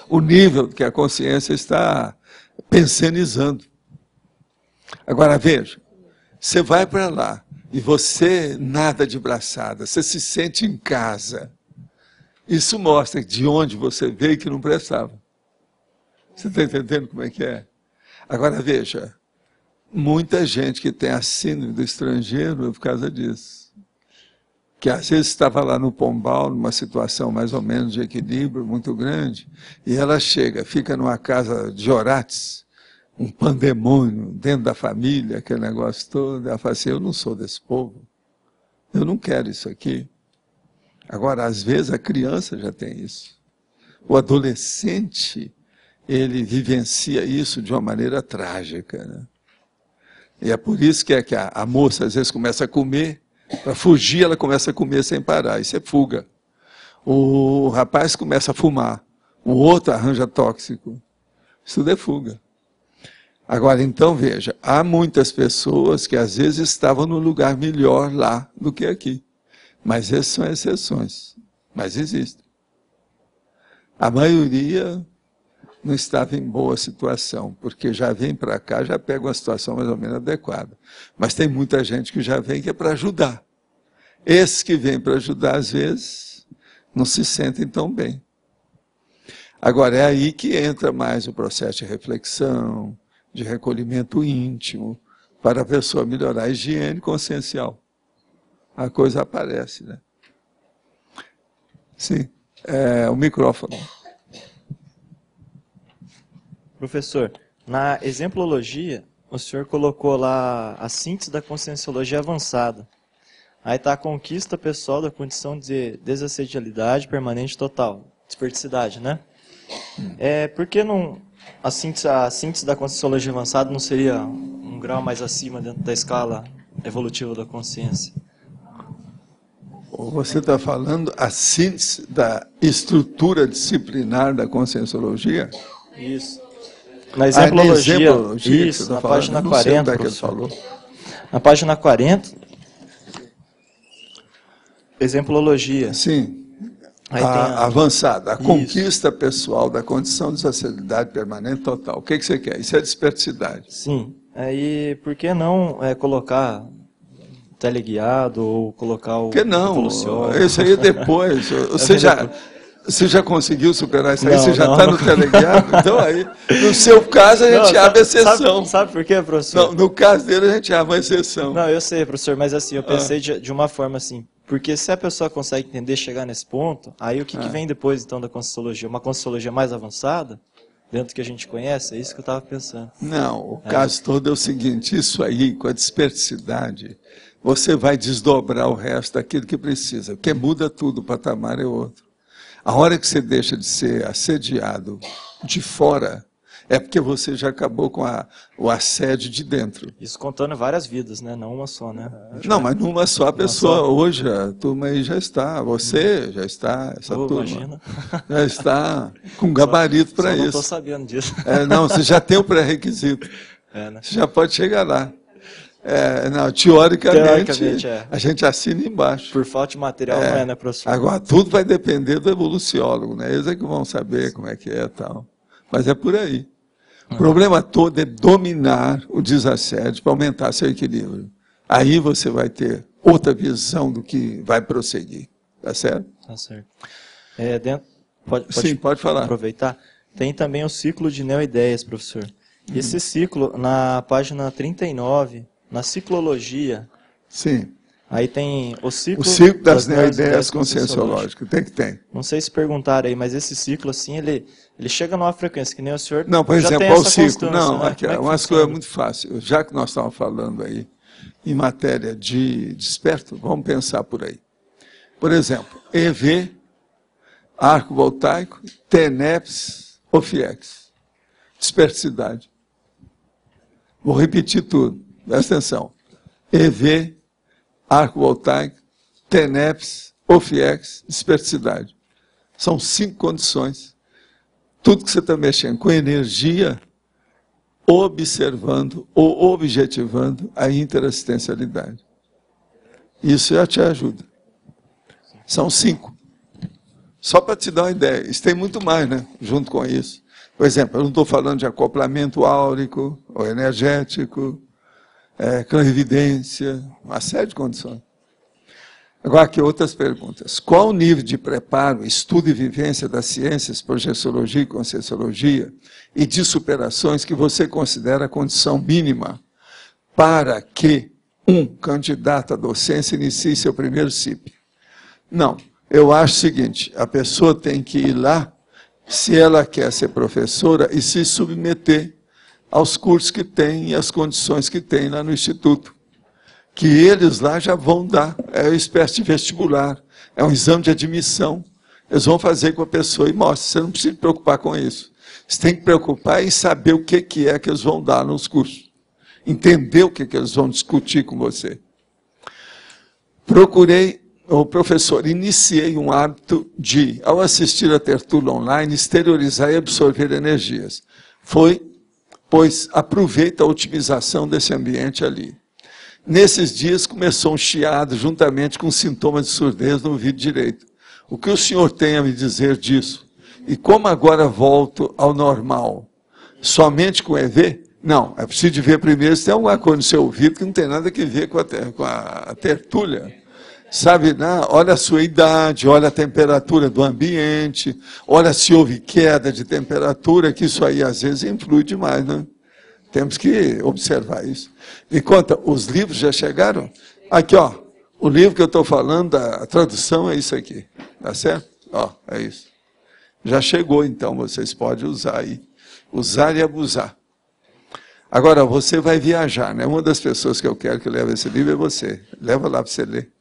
o nível que a consciência está pensionizando. Agora, veja, você vai para lá e você nada de braçada, você se sente em casa. Isso mostra de onde você veio que não prestava. Você está entendendo como é que é? Agora, veja, muita gente que tem a síndrome do estrangeiro é por causa disso. Que às vezes estava lá no Pombal, numa situação mais ou menos de equilíbrio muito grande, e ela chega, fica numa casa de orates, um pandemônio dentro da família, aquele negócio todo, ela fala assim, eu não sou desse povo, eu não quero isso aqui. Agora, às vezes a criança já tem isso. O adolescente, ele vivencia isso de uma maneira trágica, né? E é por isso que a moça às vezes começa a comer, para fugir ela começa a comer sem parar, isso é fuga. O rapaz começa a fumar, o outro arranja tóxico, isso tudo é fuga. Agora, então, veja, há muitas pessoas que às vezes estavam no lugar melhor lá do que aqui. Mas essas são exceções, mas existem. A maioria não estava em boa situação, porque já vem para cá, já pega uma situação mais ou menos adequada. Mas tem muita gente que já vem que é para ajudar. Esses que vêm para ajudar, às vezes, não se sentem tão bem. Agora, é aí que entra mais o processo de reflexão, de recolhimento íntimo, para a pessoa melhorar a higiene consciencial. A coisa aparece, né? Sim, o microfone.
Professor, na exemplologia, o senhor colocou lá a síntese da conscienciologia avançada. Aí está a conquista pessoal da condição de desassedialidade permanente total, desperticidade, né? Por que não a síntese da conscienciologia avançada não seria um grau mais acima dentro da escala evolutiva da consciência?
Você está falando a síntese da estrutura disciplinar da conscienciologia?
Isso. Na exemplologia,
isso,
na página 40,
que ele falou.
Na página 40, exemplologia.
Sim.
Aí
avançada, a conquista pessoal da condição de desassedialidade permanente total. O que você quer? Isso é desperticidade.
Sim. Aí, por que não colocar teleguiado ou colocar o...
Por que não? Isso aí é depois. Você já conseguiu superar isso aí?
Não,
você já está no teleguiado? Então aí, no seu caso, a gente abre exceção.
Sabe por quê, professor?
Não, no caso dele, a gente abre uma exceção.
Não, eu sei, professor, mas assim, eu pensei de uma forma assim. Porque se a pessoa consegue entender, chegar nesse ponto, aí o que vem depois, então, da Conscienciologia? Uma Conscienciologia mais avançada, dentro do que a gente conhece? É isso que eu estava pensando.
Não, o caso todo é o seguinte, isso aí, com a dispersidade, você vai desdobrar o resto daquilo que precisa, porque muda tudo, o patamar é outro. A hora que você deixa de ser assediado de fora, é porque você já acabou com o assédio de dentro.
Isso contando várias vidas, né? Não uma só, né?
Não, mas numa só a pessoa, hoje a turma aí já está, você já está, essa turma
imagina.
já está com gabarito para isso.
Não estou sabendo disso.
Não, você já tem o pré-requisito.
Né?
Você já pode chegar lá. Não, teoricamente a gente assina embaixo.
Por falta de material, não é, né, professor?
Agora, tudo vai depender do evoluciólogo, né? Eles é que vão saber como é que é e tal. Mas é por aí. O problema todo é dominar o desassédio para aumentar seu equilíbrio. Aí você vai ter outra visão do que vai prosseguir. Tá certo?
Tá certo.
Sim, pode falar.
Aproveitar. Tem também o ciclo de neoideias, professor. Esse ciclo, na página 39, na ciclologia.
Sim.
Aí tem o ciclo
das neoideias conscienciológicas. Tem.
Não sei se perguntaram aí, mas esse ciclo, assim, ele chega numa frequência, que nem o senhor.
Não, por exemplo,
tem
qual o
essa
ciclo? Não,
né?
aqui, umas coisas muito fáceis. Já que nós estamos falando aí em matéria de desperto, vamos pensar por aí. Por exemplo, EV, arco voltaico, TENEPS, OFIEX. Dispersidade. Vou repetir tudo. Presta atenção. EV, arco voltaico, TENEPS, OFIEX, dispersidade. São 5 condições. Tudo que você está mexendo com energia, observando ou objetivando a interassistencialidade. Isso já te ajuda. São 5. Só para te dar uma ideia. Isso tem muito mais, né? Junto com isso. Por exemplo, eu não estou falando de acoplamento áurico ou energético, clarividência, uma série de condições. Agora, aqui outras perguntas. Qual o nível de preparo, estudo e vivência das ciências, projeciologia e conscienciologia, e de superações que você considera a condição mínima para que um candidato à docência inicie seu primeiro CIP? Não, eu acho o seguinte, a pessoa tem que ir lá, se ela quer ser professora, e se submeter aos cursos que tem e às condições que tem lá no Instituto. Que eles lá já vão dar, é uma espécie de vestibular, é um exame de admissão. Eles vão fazer com a pessoa e mostram. Você não precisa se preocupar com isso. Você tem que preocupar em saber o que é que eles vão dar nos cursos. Entender o que eles vão discutir com você. Iniciei um hábito de, ao assistir a tertúlia online, exteriorizar e absorver energias. Pois aproveita a otimização desse ambiente ali. Nesses dias começou um chiado juntamente com sintomas de surdez no ouvido direito. O que o senhor tem a me dizer disso? E como agora volto ao normal? Somente com EV? Não, é preciso ver primeiro se tem alguma coisa no seu ouvido que não tem nada a ver com a tertúlia. Sabe, né? Olha a sua idade, olha a temperatura do ambiente, olha se houve queda de temperatura, que isso aí às vezes influi demais, né? Temos que observar isso. Me conta, os livros já chegaram? Aqui, ó, o livro que eu estou falando, a tradução é isso aqui, tá certo? Ó, é isso. Já chegou, então, vocês podem usar aí. Usar e abusar. Agora, você vai viajar, né? Uma das pessoas que eu quero que leve esse livro é você. Leva lá para você ler.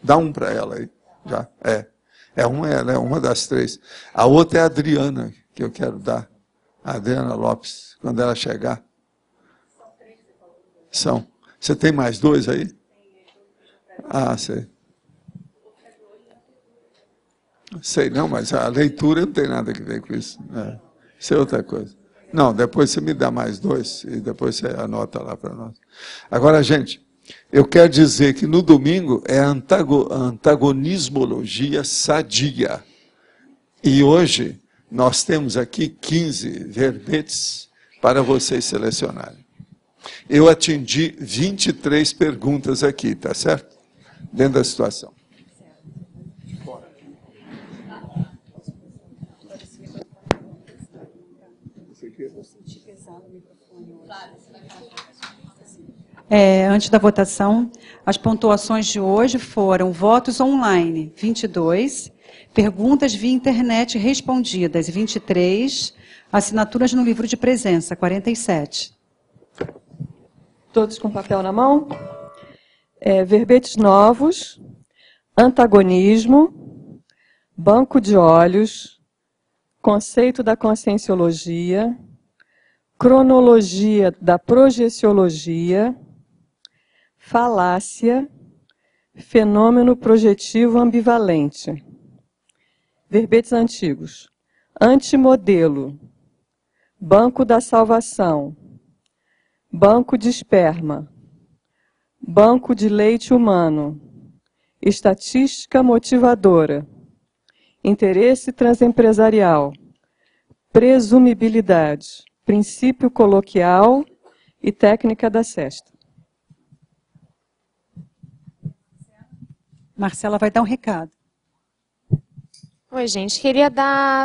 Dá um para ela aí, já. Ela é uma das 3. A outra é a Adriana, que eu quero dar. A Adriana Lopes, quando ela chegar. São. Você tem mais 2 aí? Ah, sei. Sei, não, mas a leitura não tem nada a ver com isso. Isso é outra coisa. Não, depois você me dá mais 2 e depois você anota lá para nós. Agora, gente, eu quero dizer que no domingo é a antagonismologia sadia. E hoje nós temos aqui 15 verbetes para vocês selecionarem. Eu atendi 23 perguntas aqui, tá certo? Dentro da situação.
Antes da votação, as pontuações de hoje foram votos online, 22, perguntas via internet respondidas, 23, assinaturas no livro de presença, 47.
Todos com papel na mão? Verbetes novos, antagonismo, banco de olhos, conceito da conscienciologia, cronologia da projeciologia, falácia, fenômeno projetivo ambivalente. Verbetes antigos. Antimodelo, banco da salvação, banco de esperma, banco de leite humano, estatística motivadora, interesse transempresarial, presumibilidade, princípio coloquial e técnica da sesta.
Marcela vai dar um recado.
Oi, gente. Queria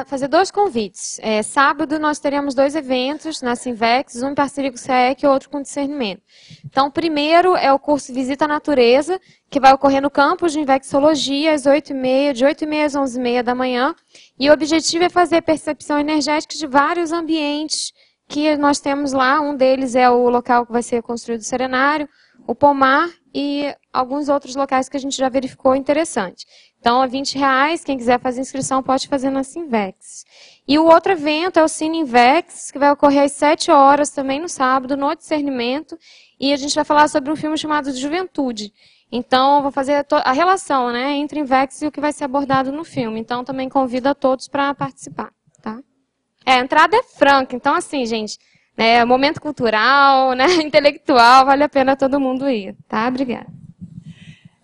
fazer 2 convites. Sábado nós teremos 2 eventos na Sinvex, um em parceria com o CAEC e outro com discernimento. Então, o primeiro é o curso Visita à Natureza, que vai ocorrer no campus de Invexologia, às 8h30, de 8h30 às 11h30 da manhã. E o objetivo é fazer percepção energética de vários ambientes que nós temos lá. Um deles é o local que vai ser construído o serenário, o pomar e alguns outros locais que a gente já verificou interessante. Então, é R$20. Quem quiser fazer inscrição pode fazer na Sinvex. E o outro evento é o Cine Invex, que vai ocorrer às 7 horas, também no sábado, no discernimento. E a gente vai falar sobre um filme chamado Juventude. Então, vou fazer a relação, né, entre Invex e o que vai ser abordado no filme. Então, também convido a todos para participar. Tá? A entrada é franca. Então, assim, gente, momento cultural, né, intelectual, vale a pena todo mundo ir. Tá? Obrigada.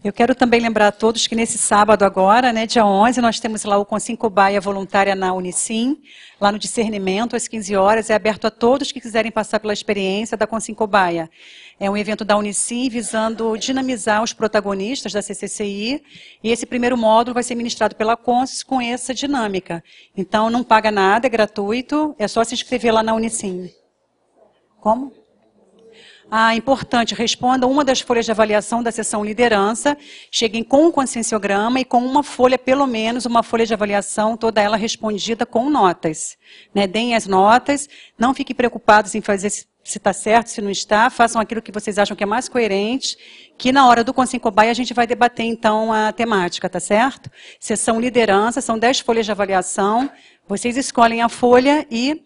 Eu quero também lembrar a todos que nesse sábado agora, né, dia 11, nós temos lá o Consincobaia voluntária na Unicim, lá no discernimento, às 15 horas, é aberto a todos que quiserem passar pela experiência da Consincobaia. É um evento da Unicim visando dinamizar os protagonistas da CCCI, e esse primeiro módulo vai ser ministrado pela Consis com essa dinâmica. Então, não paga nada, é gratuito, é só se inscrever lá na Unicim. Como? Importante, respondam uma das folhas de avaliação da sessão liderança, cheguem com um conscienciograma e com uma folha, pelo menos, uma folha de avaliação, toda ela respondida com notas. Né? Deem as notas, não fiquem preocupados em fazer se está certo, se não está, façam aquilo que vocês acham que é mais coerente, que na hora do Consincobaia a gente vai debater, então, a temática, tá certo? Sessão liderança, são 10 folhas de avaliação, vocês escolhem a folha e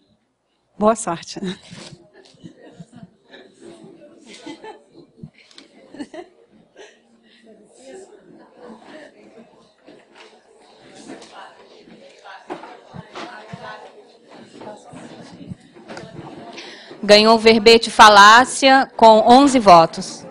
boa sorte.
Ganhou o verbete falácia com 11 votos.